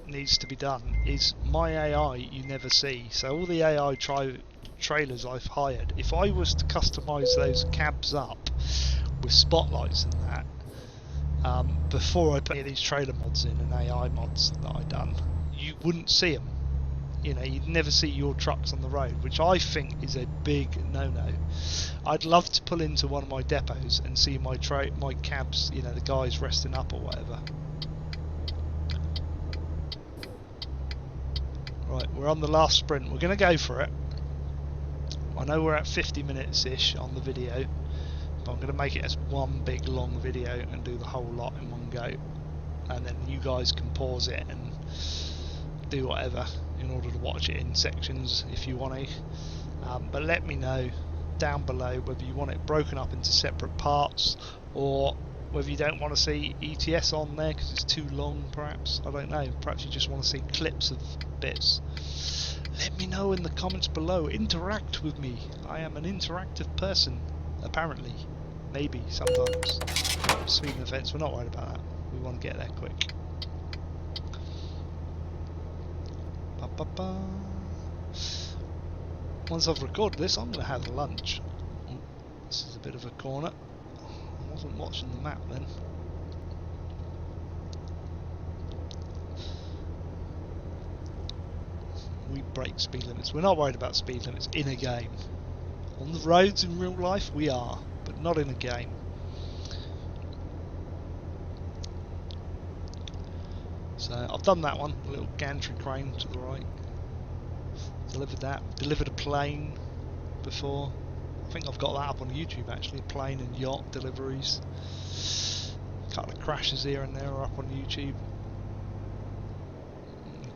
needs to be done, is my AI you never see. So all the AI trailers I've hired, if I was to customise those cabs up with spotlights and that, before I put any of these trailer mods in and AI mods that I done, you wouldn't see them. You know, you'd never see your trucks on the road, which I think is a big no-no. I'd love to pull into one of my depots and see my cabs, you know, the guys resting up or whatever. Right, we're on the last sprint. We're going to go for it. I know we're at 50 minutes-ish on the video, but I'm going to make it as one big long video and do the whole lot in one go. And then you guys can pause it and do whatever in order to watch it in sections if you want to. But let me know down below whether you want it broken up into separate parts or whether you don't want to see ETS on there because it's too long, perhaps. I don't know. Perhaps you just want to see clips of bits. Let me know in the comments below. Interact with me. I am an interactive person, apparently. Maybe, sometimes. Speeding the fence, we're not worried about that. We want to get there quick. Ba-ba-ba. Once I've recorded this, I'm going to have lunch. Ooh, this is a bit of a corner. I wasn't watching the map then. We break speed limits. We're not worried about speed limits in a game. On the roads in real life we are, but not in a game. So I've done that one, a little gantry crane to the right. Delivered that. Delivered a plane before. I think I've got that up on YouTube actually. Plane and yacht deliveries. A couple of crashes here and there are up on YouTube.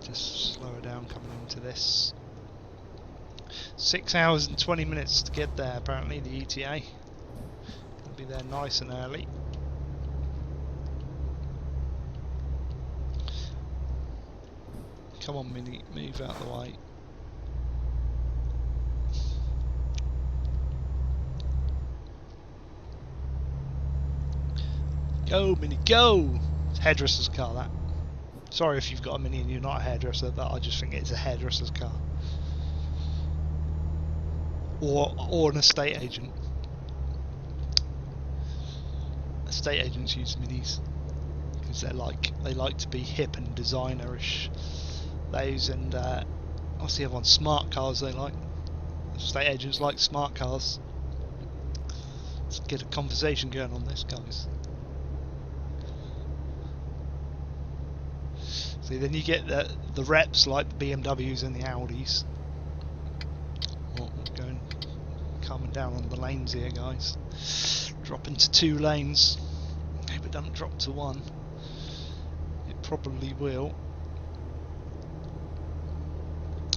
Just slow her down coming into this. 6 hours and 20 minutes to get there apparently, the ETA. Gonna be there nice and early. Come on Mini, move out the way. Go Mini, go! It's a hairdresser's car that. Sorry if you've got a Mini and you're not a hairdresser, but I just think it's a hairdresser's car. Or an estate agent. Estate agents use Minis because they like to be hip and designerish. Those and what's the other one? Smart cars they like. Estate agents like smart cars. Let's get a conversation going on this, guys. See, then you get the reps like the BMWs and the Audis. Well, we're going calming down on the lanes here, guys. Drop into 2 lanes. Hope it doesn't drop to 1. It probably will.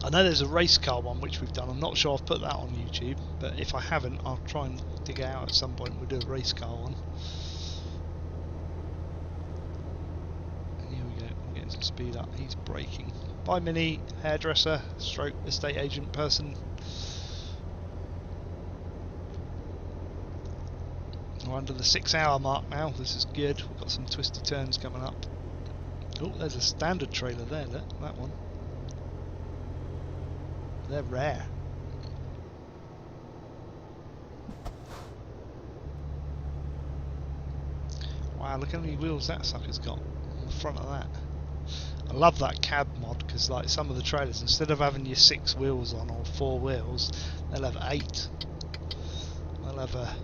I know there's a race car one which we've done. I'm not sure I've put that on YouTube, but if I haven't, I'll try and dig it out at some point. We'll do a race car one. To speed up, he's braking. Bye Mini, hairdresser, stroke estate agent person. We're under the 6-hour mark now. This is good. We've got some twisty turns coming up. Oh, there's a standard trailer there. Look, that one. They're rare. Wow, look how many wheels that sucker's got on the front of that. I love that cab mod because, like, some of the trailers, instead of having your 6 wheels on or 4 wheels, they'll have 8. They'll have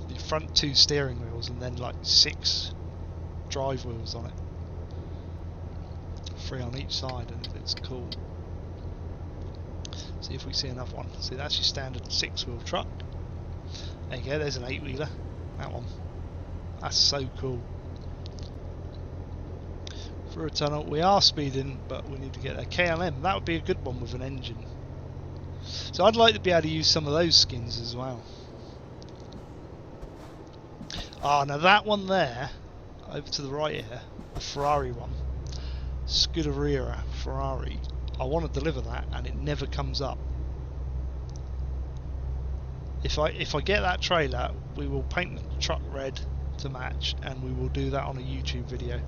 your front 2 steering wheels and then like 6 drive wheels on it. 3 on each side, and it looks cool. See if we see another one. See, that's your standard 6-wheel truck. There you go, there's an 8-wheeler. That one. That's so cool. Through a tunnel. We are speeding, but we need to get a KLM. That would be a good one with an engine. So I'd like to be able to use some of those skins as well. Ah, now that one there, over to the right here, the Ferrari one, Scuderia Ferrari, I want to deliver that and it never comes up. If I get that trailer, we will paint the truck red to match, and we will do that on a YouTube video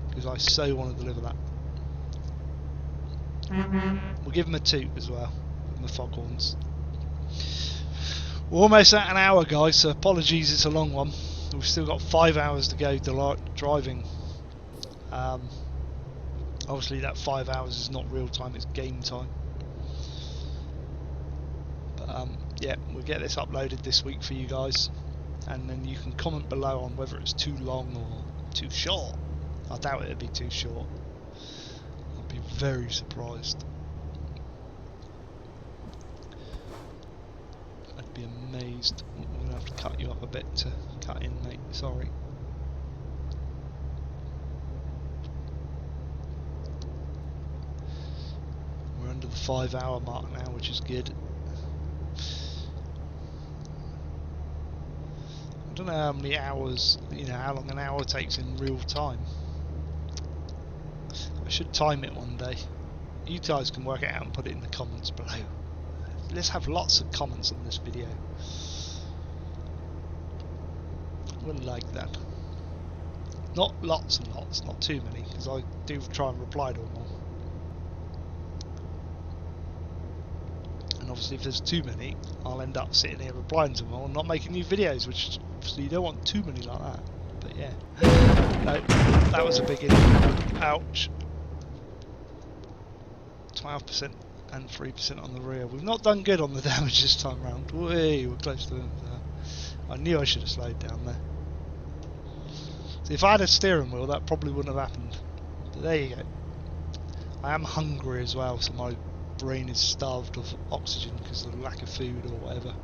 because I so want to deliver that. We'll give them a toot as well with the foghorns. We're almost at an hour, guys, so apologies, it's a long one. We've still got 5 hours to go driving. Obviously that 5 hours is not real time, it's game time. But yeah, we'll get this uploaded this week for you guys, and then you can comment below on whether it's too long or too short. I doubt it'd be too short. I'd be very surprised. I'd be amazed. We're going to have to cut you up a bit to cut in, mate, sorry. We're under the 5-hour mark now, which is good. I don't know how many hours, how long an hour takes in real time. I should time it one day. You guys can work it out and put it in the comments below. Let's have lots of comments on this video. Wouldn't like that. Not lots and lots, not too many, because I do try and reply to them all. And obviously if there's too many, I'll end up sitting here replying to them all and not making new videos, which obviously you don't want too many like that. But yeah. No, that was a big hit. Ouch. 12% and 3% on the rear. We've not done good on the damage this time round. We're close to it. I knew I should have slowed down there. So if I had a steering wheel, that probably wouldn't have happened. But there you go. I am hungry as well, so my brain is starved of oxygen because of the lack of food or whatever.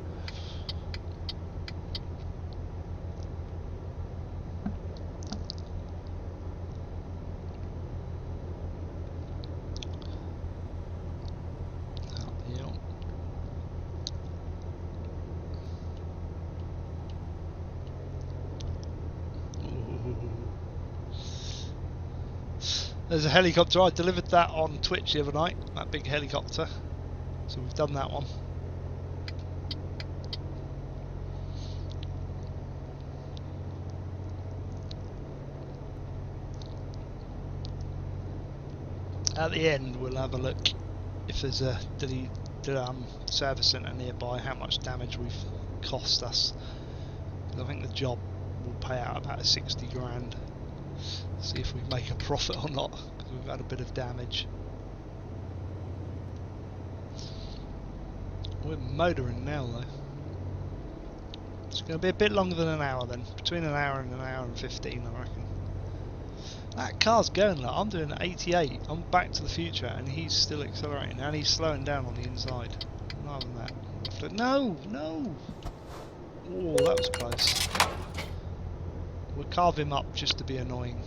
There's a helicopter. I delivered that on Twitch the other night, that big helicopter. So we've done that one. At the end we'll have a look if there's a service centre nearby, how much damage we've cost us. I think the job will pay out about 60 grand. See if we make a profit or not, because we've had a bit of damage. We're motoring now though. It's going to be a bit longer than an hour then, between an hour and an hour and 15 I reckon. That car's going, like, I'm doing 88, I'm Back to the Future, and he's still accelerating, and he's slowing down on the inside. Rather than that. No, no! Oh, that was close. We'll carve him up just to be annoying.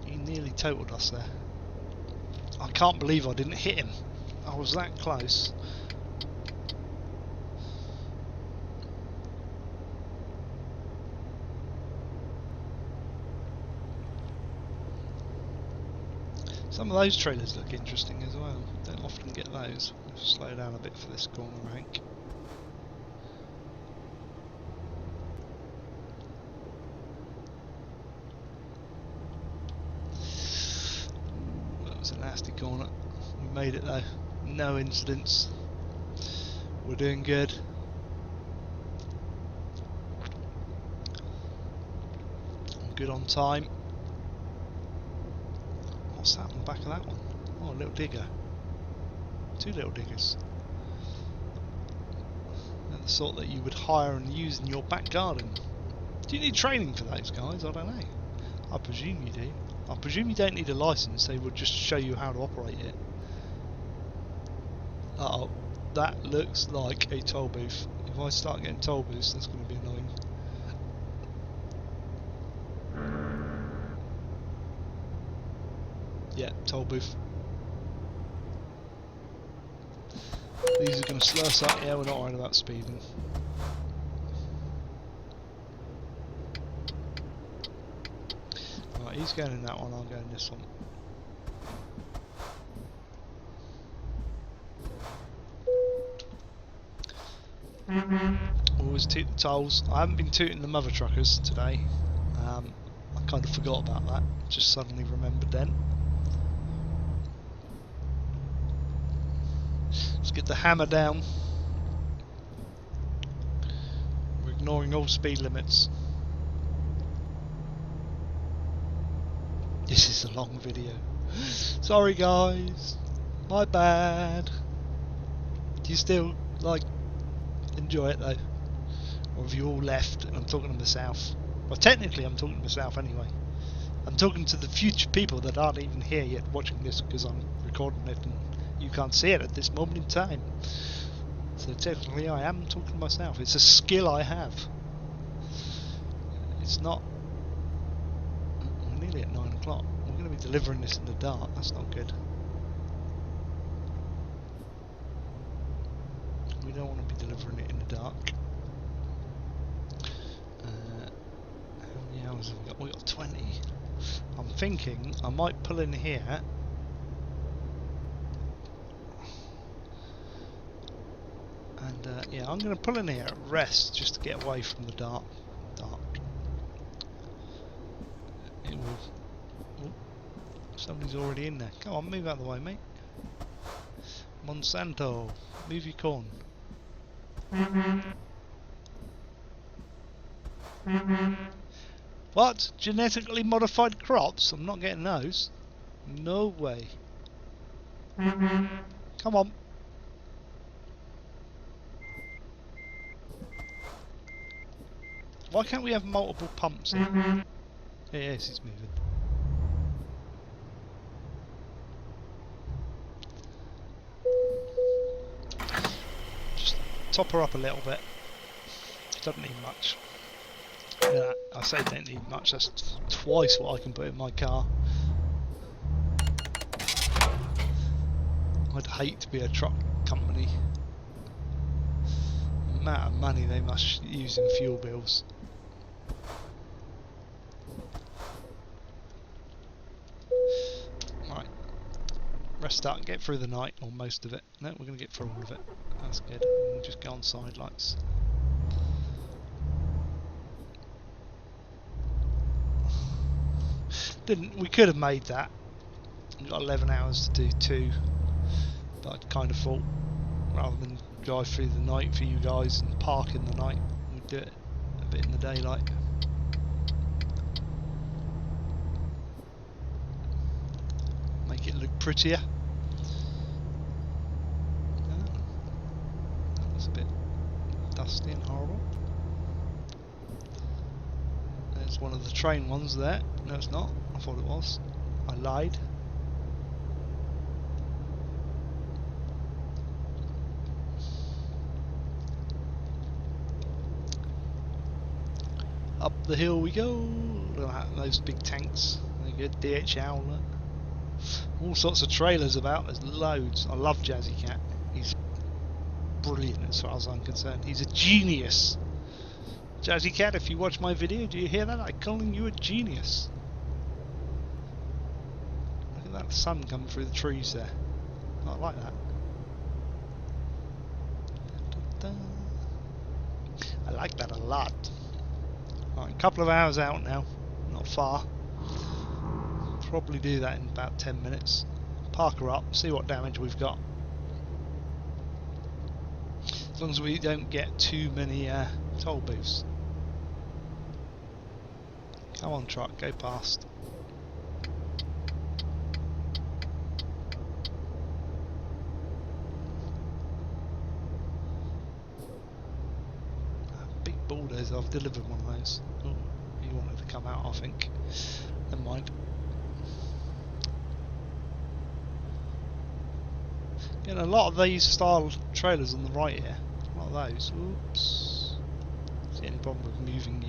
He nearly totaled us there. I can't believe I didn't hit him. I was that close. Some of those trailers look interesting as well. Don't often get those. I'll slow down a bit for this corner rank. nasty corner. We made it though. No incidents. We're doing good. I'm good on time. What's that on the back of that one? Oh, a little digger. 2 little diggers. They're the sort that you would hire and use in your back garden. Do you need training for those guys? I don't know. I presume you do. I presume you don't need a license, they would just show you how to operate it. Uh oh, that looks like a toll booth. If I start getting toll booths, that's going to be annoying. Yeah, toll booth. These are going to slow us up. Yeah, we're not worried about speeding. Right, he's going in that one, I'll go in this one. Always toot the tolls. I haven't been tooting the mother truckers today. I kind of forgot about that. Just suddenly remembered then. Let's get the hammer down. We're ignoring all speed limits. This is a long video. Sorry guys. My bad. Do you still enjoy it though? Or have you all left and I'm talking to myself? Well, technically I'm talking to myself anyway. I'm talking to the future people that aren't even here yet watching this because I'm recording it and you can't see it at this moment in time. So technically I am talking to myself. It's a skill I have. It's not... We're nearly at 9 o'clock. We're going to be delivering this in the dark. That's not good. We don't want to be delivering it in the dark. How many hours have we got? We've got 20. I'm thinking I might pull in here. And yeah, I'm going to pull in here at rest just to get away from the dark. It will... Oh, somebody's already in there. Come on, move out of the way, mate. Monsanto, move your corn. What? Genetically modified crops? I'm not getting those. No way. Come on. Why can't we have multiple pumps here? Yes, it's moving. Just top her up a little bit. Doesn't need much. Yeah, I say don't need much, that's twice what I can put in my car. I'd hate to be a truck company. The amount of money they must use in fuel bills. Right, rest up, get through the night, or most of it. No, we're going to get through all of it. That's good. We can just go on side lights. We could have made that. We've got 11 hours to do 2, but I kind of thought rather than drive through the night for you guys and park in the night, we'd do it a bit in the daylight. Make it look prettier. Oh, that was a bit dusty and horrible. There's one of the train ones there. No, it's not. I thought it was. I lied. Up the hill we go. Look at that, those big tanks. They're good. DHL. Look. All sorts of trailers about. There's loads. I love Jazzy Cat. He's brilliant as far as I'm concerned. He's a genius. Jazzy Cat, if you watch my video, do you hear that? I'm calling you a genius. Look at that sun coming through the trees there. I like that. I like that a lot. Right, a couple of hours out now. Not far. Probably do that in about 10 minutes. park her up, see what damage we've got. As long as we don't get too many toll booths. Come on, truck, go past. Big bulldozer, I've delivered one of those. Oh, he wanted to come out, I think. Never mind. Getting a lot of these style trailers on the right here. A lot of those. Oops. See any problem with moving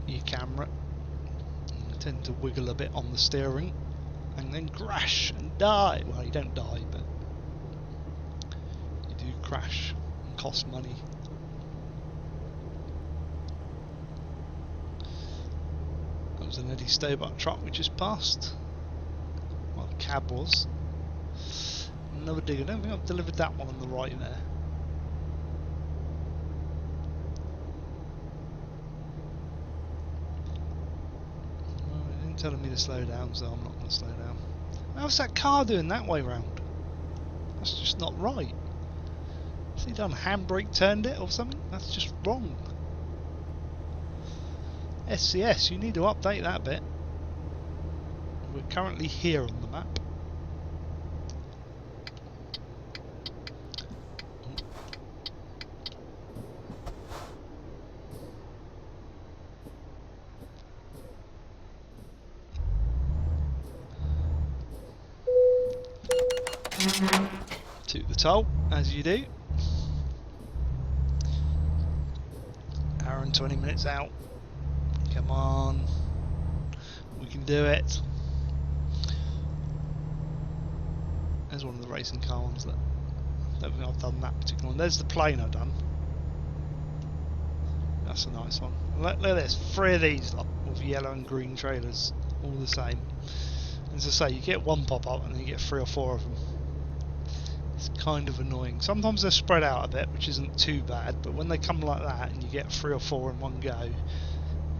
your camera? You tend to wiggle a bit on the steering and then crash and die. Well, you don't die, but you do crash and cost money. That was an Eddie Stobart truck we just passed. Well, the cab was. Another dig. I don't think I've delivered that one on the right there. Well, it didn't tell me to slow down, so I'm not going to slow down. How's that car doing that way round? That's just not right. Has he done handbrake turned it or something? That's just wrong. SCS, you need to update that bit. We're currently here on the map. Took the toll, as you do. Hour and 20 minutes out. Come on. We can do it. There's one of the racing car ones that I don't think I've done that particular one. There's the plane I've done. That's a nice one. Look at this, 3 of these with yellow and green trailers, all the same. As I say, you get one pop up and then you get 3 or 4 of them. It's kind of annoying. Sometimes they're spread out a bit, which isn't too bad, but when they come like that and you get 3 or 4 in one go,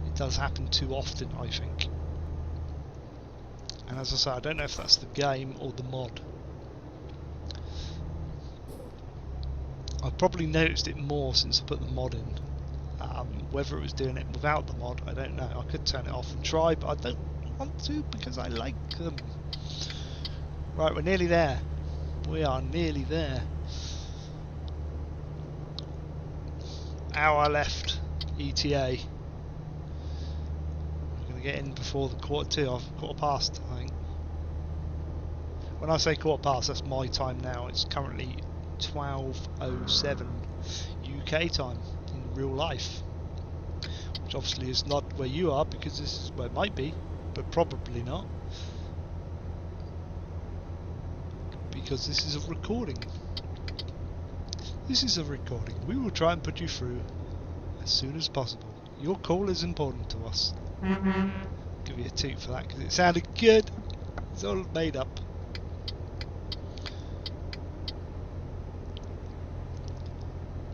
it does happen too often, I think. And as I say, I don't know if that's the game or the mod. I've probably noticed it more since I put the mod in. Whether it was doing it without the mod, I don't know. I could turn it off and try, but I don't want to because I like them. Right, we're nearly there. We are nearly there. Hour left, ETA. We're going to get in before the quarter past, I think. When I say quarter past, that's my time now. It's currently 12:07 UK time in real life. Which obviously is not where you are, because this is where it might be, but probably not. Because this is a recording. This is a recording. We will try and put you through as soon as possible. Your call is important to us. Give you a toot for that because it sounded good. It's all made up.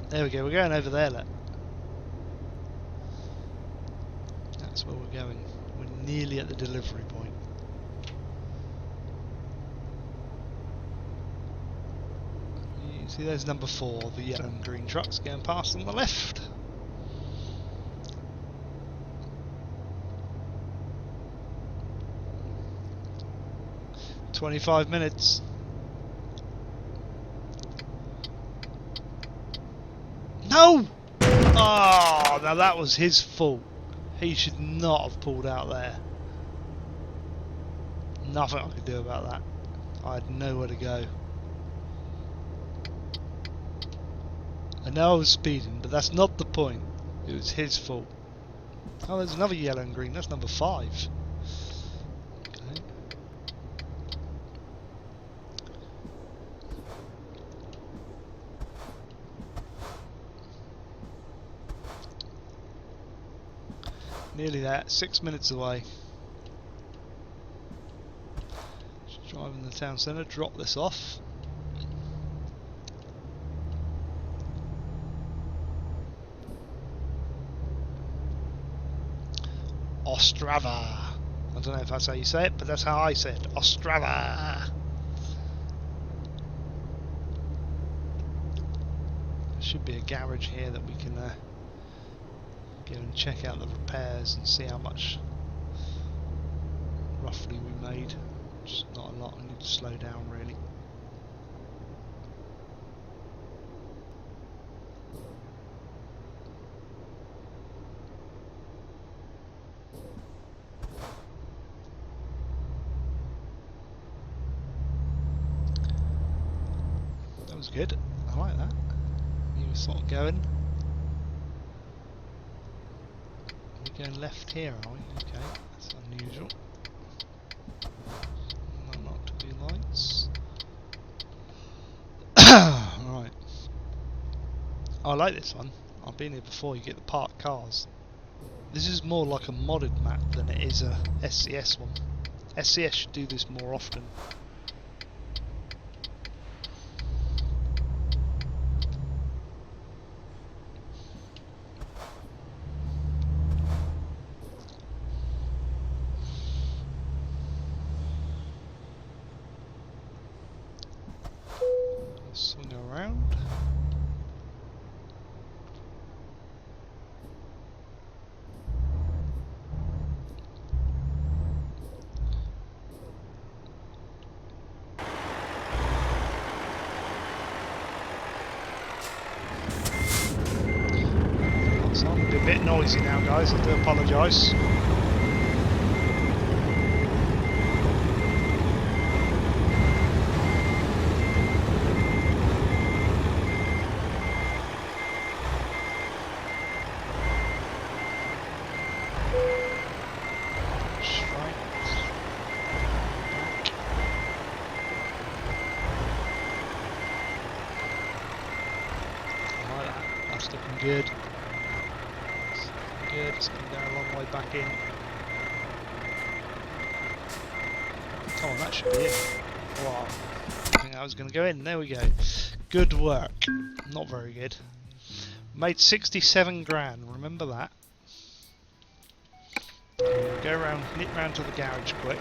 There we go. We're going over there. Look. That's where we're going. We're nearly at the delivery point. You see, there's number 4, the yellow and green trucks going past on the left. "25 minutes. No! Oh, now that was his fault. He should not have pulled out there. Nothing I could do about that. I had nowhere to go. I know I was speeding, but that's not the point. It was his fault. Oh, there's another yellow and green. That's number 5. Okay. Nearly there. 6 minutes away. Just driving the town centre. Drop this off. Ostrava. I don't know if that's how you say it, but that's how I say it. Ostrava! There should be a garage here that we can go and check out the repairs and see how much roughly we made. Just not a lot, I need to slow down really. That was good, I like that. You were sort of going. We're going left here, are we? Okay, that's unusual. Not to do lights. Right. I like this one. I've been here before. You get the parked cars. This is more like a modded map than it is a SCS one. SCS should do this more often. Swing around. So I'm a bit noisy now, guys. I do apologise. That's looking good. It's looking good. It's going to go a long way back in. Come on, that should be it. Wow. I think I was going to go in. There we go. Good work. Not very good. Made 67 grand. Remember that. Go around, nip round to the garage quick.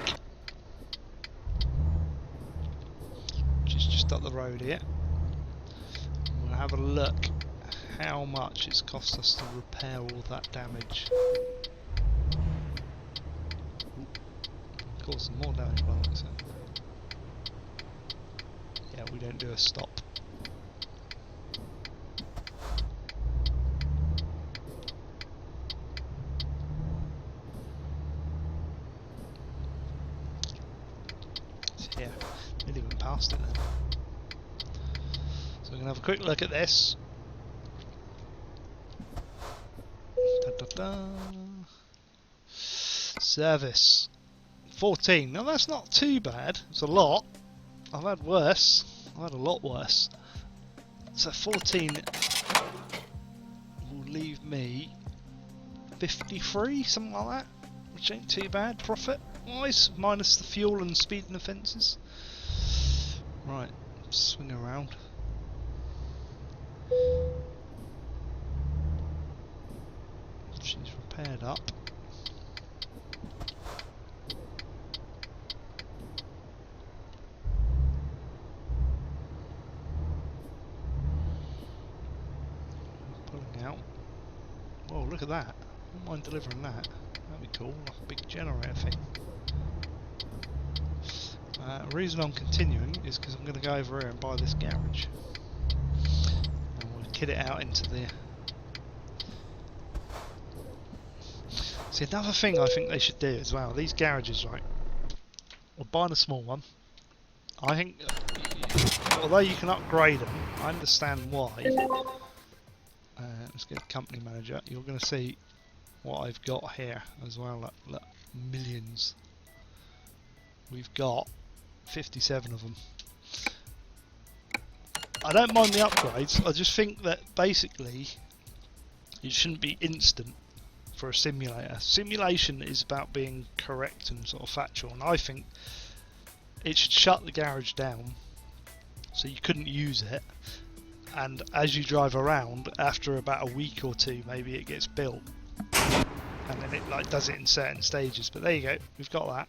Which is just up the road here. We'll have a look how much it's cost us to repair all that damage. Caused some more damage by like so. Yeah, we don't do a stop. It's here. Nearly went past it then. So we're going to have a quick look at this. Service 14. Now that's not too bad. It's a lot. I've had worse. I've had a lot worse. So 14 will leave me 53, something like that, which ain't too bad profit wise, minus the fuel and speeding offences. Right, swing around. She's repaired up. Pulling out. Whoa, look at that. I wouldn't mind delivering that. That'd be cool, like a big generator thing. The reason I'm continuing is because I'm going to go over here and buy this garage. And we'll kit it out into the... See, another thing I think they should do as well, these garages, right, we're buying a small one. I think, although you can upgrade them, I understand why. Let's get the company manager. You're going to see what I've got here as well. Look, millions. We've got 57 of them. I don't mind the upgrades. I just think that basically it shouldn't be instant for a simulator. Simulation is about being correct and sort of factual, and I think it should shut the garage down so you couldn't use it, and as you drive around after about a week or two maybe it gets built, and then it like does it in certain stages. But there you go, we've got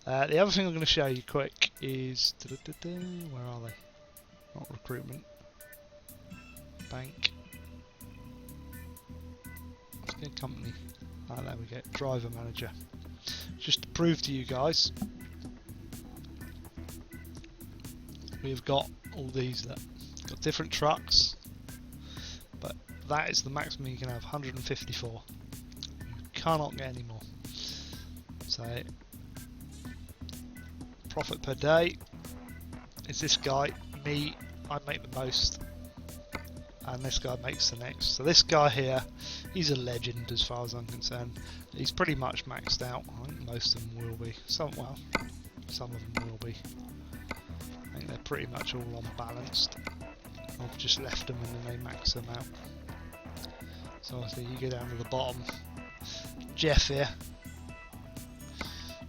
that. The other thing I'm going to show you quick is where are they? Not recruitment, bank. Let's get company. Ah, there we go. Driver manager. Just to prove to you guys, we've got all these that got different trucks, but that is the maximum you can have, 154. You cannot get any more. So profit per day is this guy, me, I make the most, and this guy makes the next. So this guy here, he's a legend as far as I'm concerned. He's pretty much maxed out. I think most of them will be. Some of them will be. I think they're pretty much all unbalanced. I've just left them and then they max them out. So obviously you go down to the bottom. Jeff here.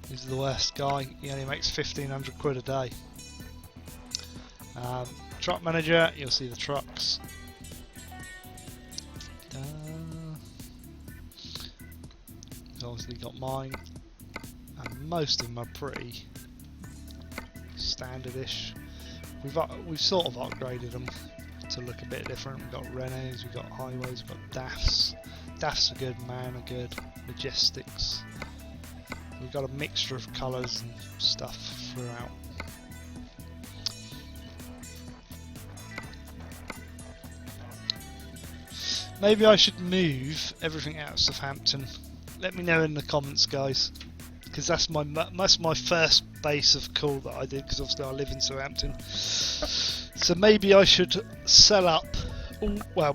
He's the worst guy. He only makes 1,500 quid a day. Truck manager, you'll see the trucks. Obviously got mine, and most of them are pretty standardish. We've sort of upgraded them to look a bit different. We've got Renaults, we've got Highways, we've got DAFs. DAFs are good, MAN are good, Majestics. We've got a mixture of colours and stuff throughout. Maybe I should move everything out of Southampton. Let me know in the comments, guys, because that's my first base of call that I did, because obviously I live in Southampton. So maybe I should sell up,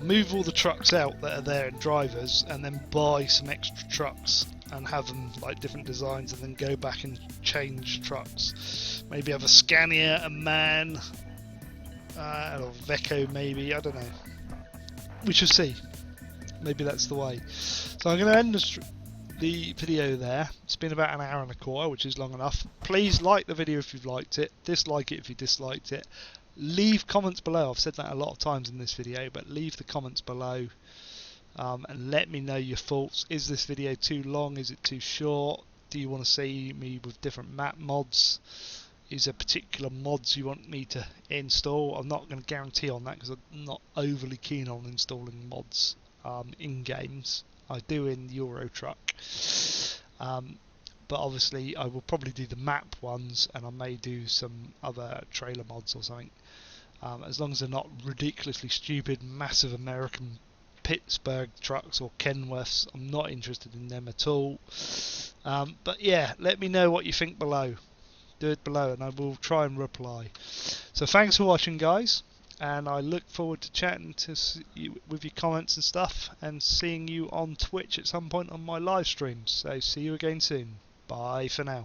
move all the trucks out that are there and drivers, and then buy some extra trucks and have them like different designs, and then go back and change trucks. Maybe have a Scania, a MAN, or Veco maybe, I don't know. We shall see. Maybe that's the way. So I'm going to end the video there. It's been about an hour and a quarter, which is long enough. Please like the video if you've liked it, dislike it if you disliked it. Leave comments below. I've said that a lot of times in this video, but leave the comments below and let me know your thoughts. Is this video too long? Is it too short? Do you want to see me with different map mods? Is there particular mods you want me to install? I'm not going to guarantee on that because I'm not overly keen on installing mods in games. I do in Euro Truck, but obviously I will probably do the map ones, and I may do some other trailer mods or something, as long as they're not ridiculously stupid massive American Pittsburgh trucks or Kenworths. I'm not interested in them at all. But yeah, let me know what you think below. Do it below and I will try and reply. So thanks for watching, guys, and I look forward to chatting with your comments and stuff, and seeing you on Twitch at some point on my live streams. So see you again soon. Bye for now.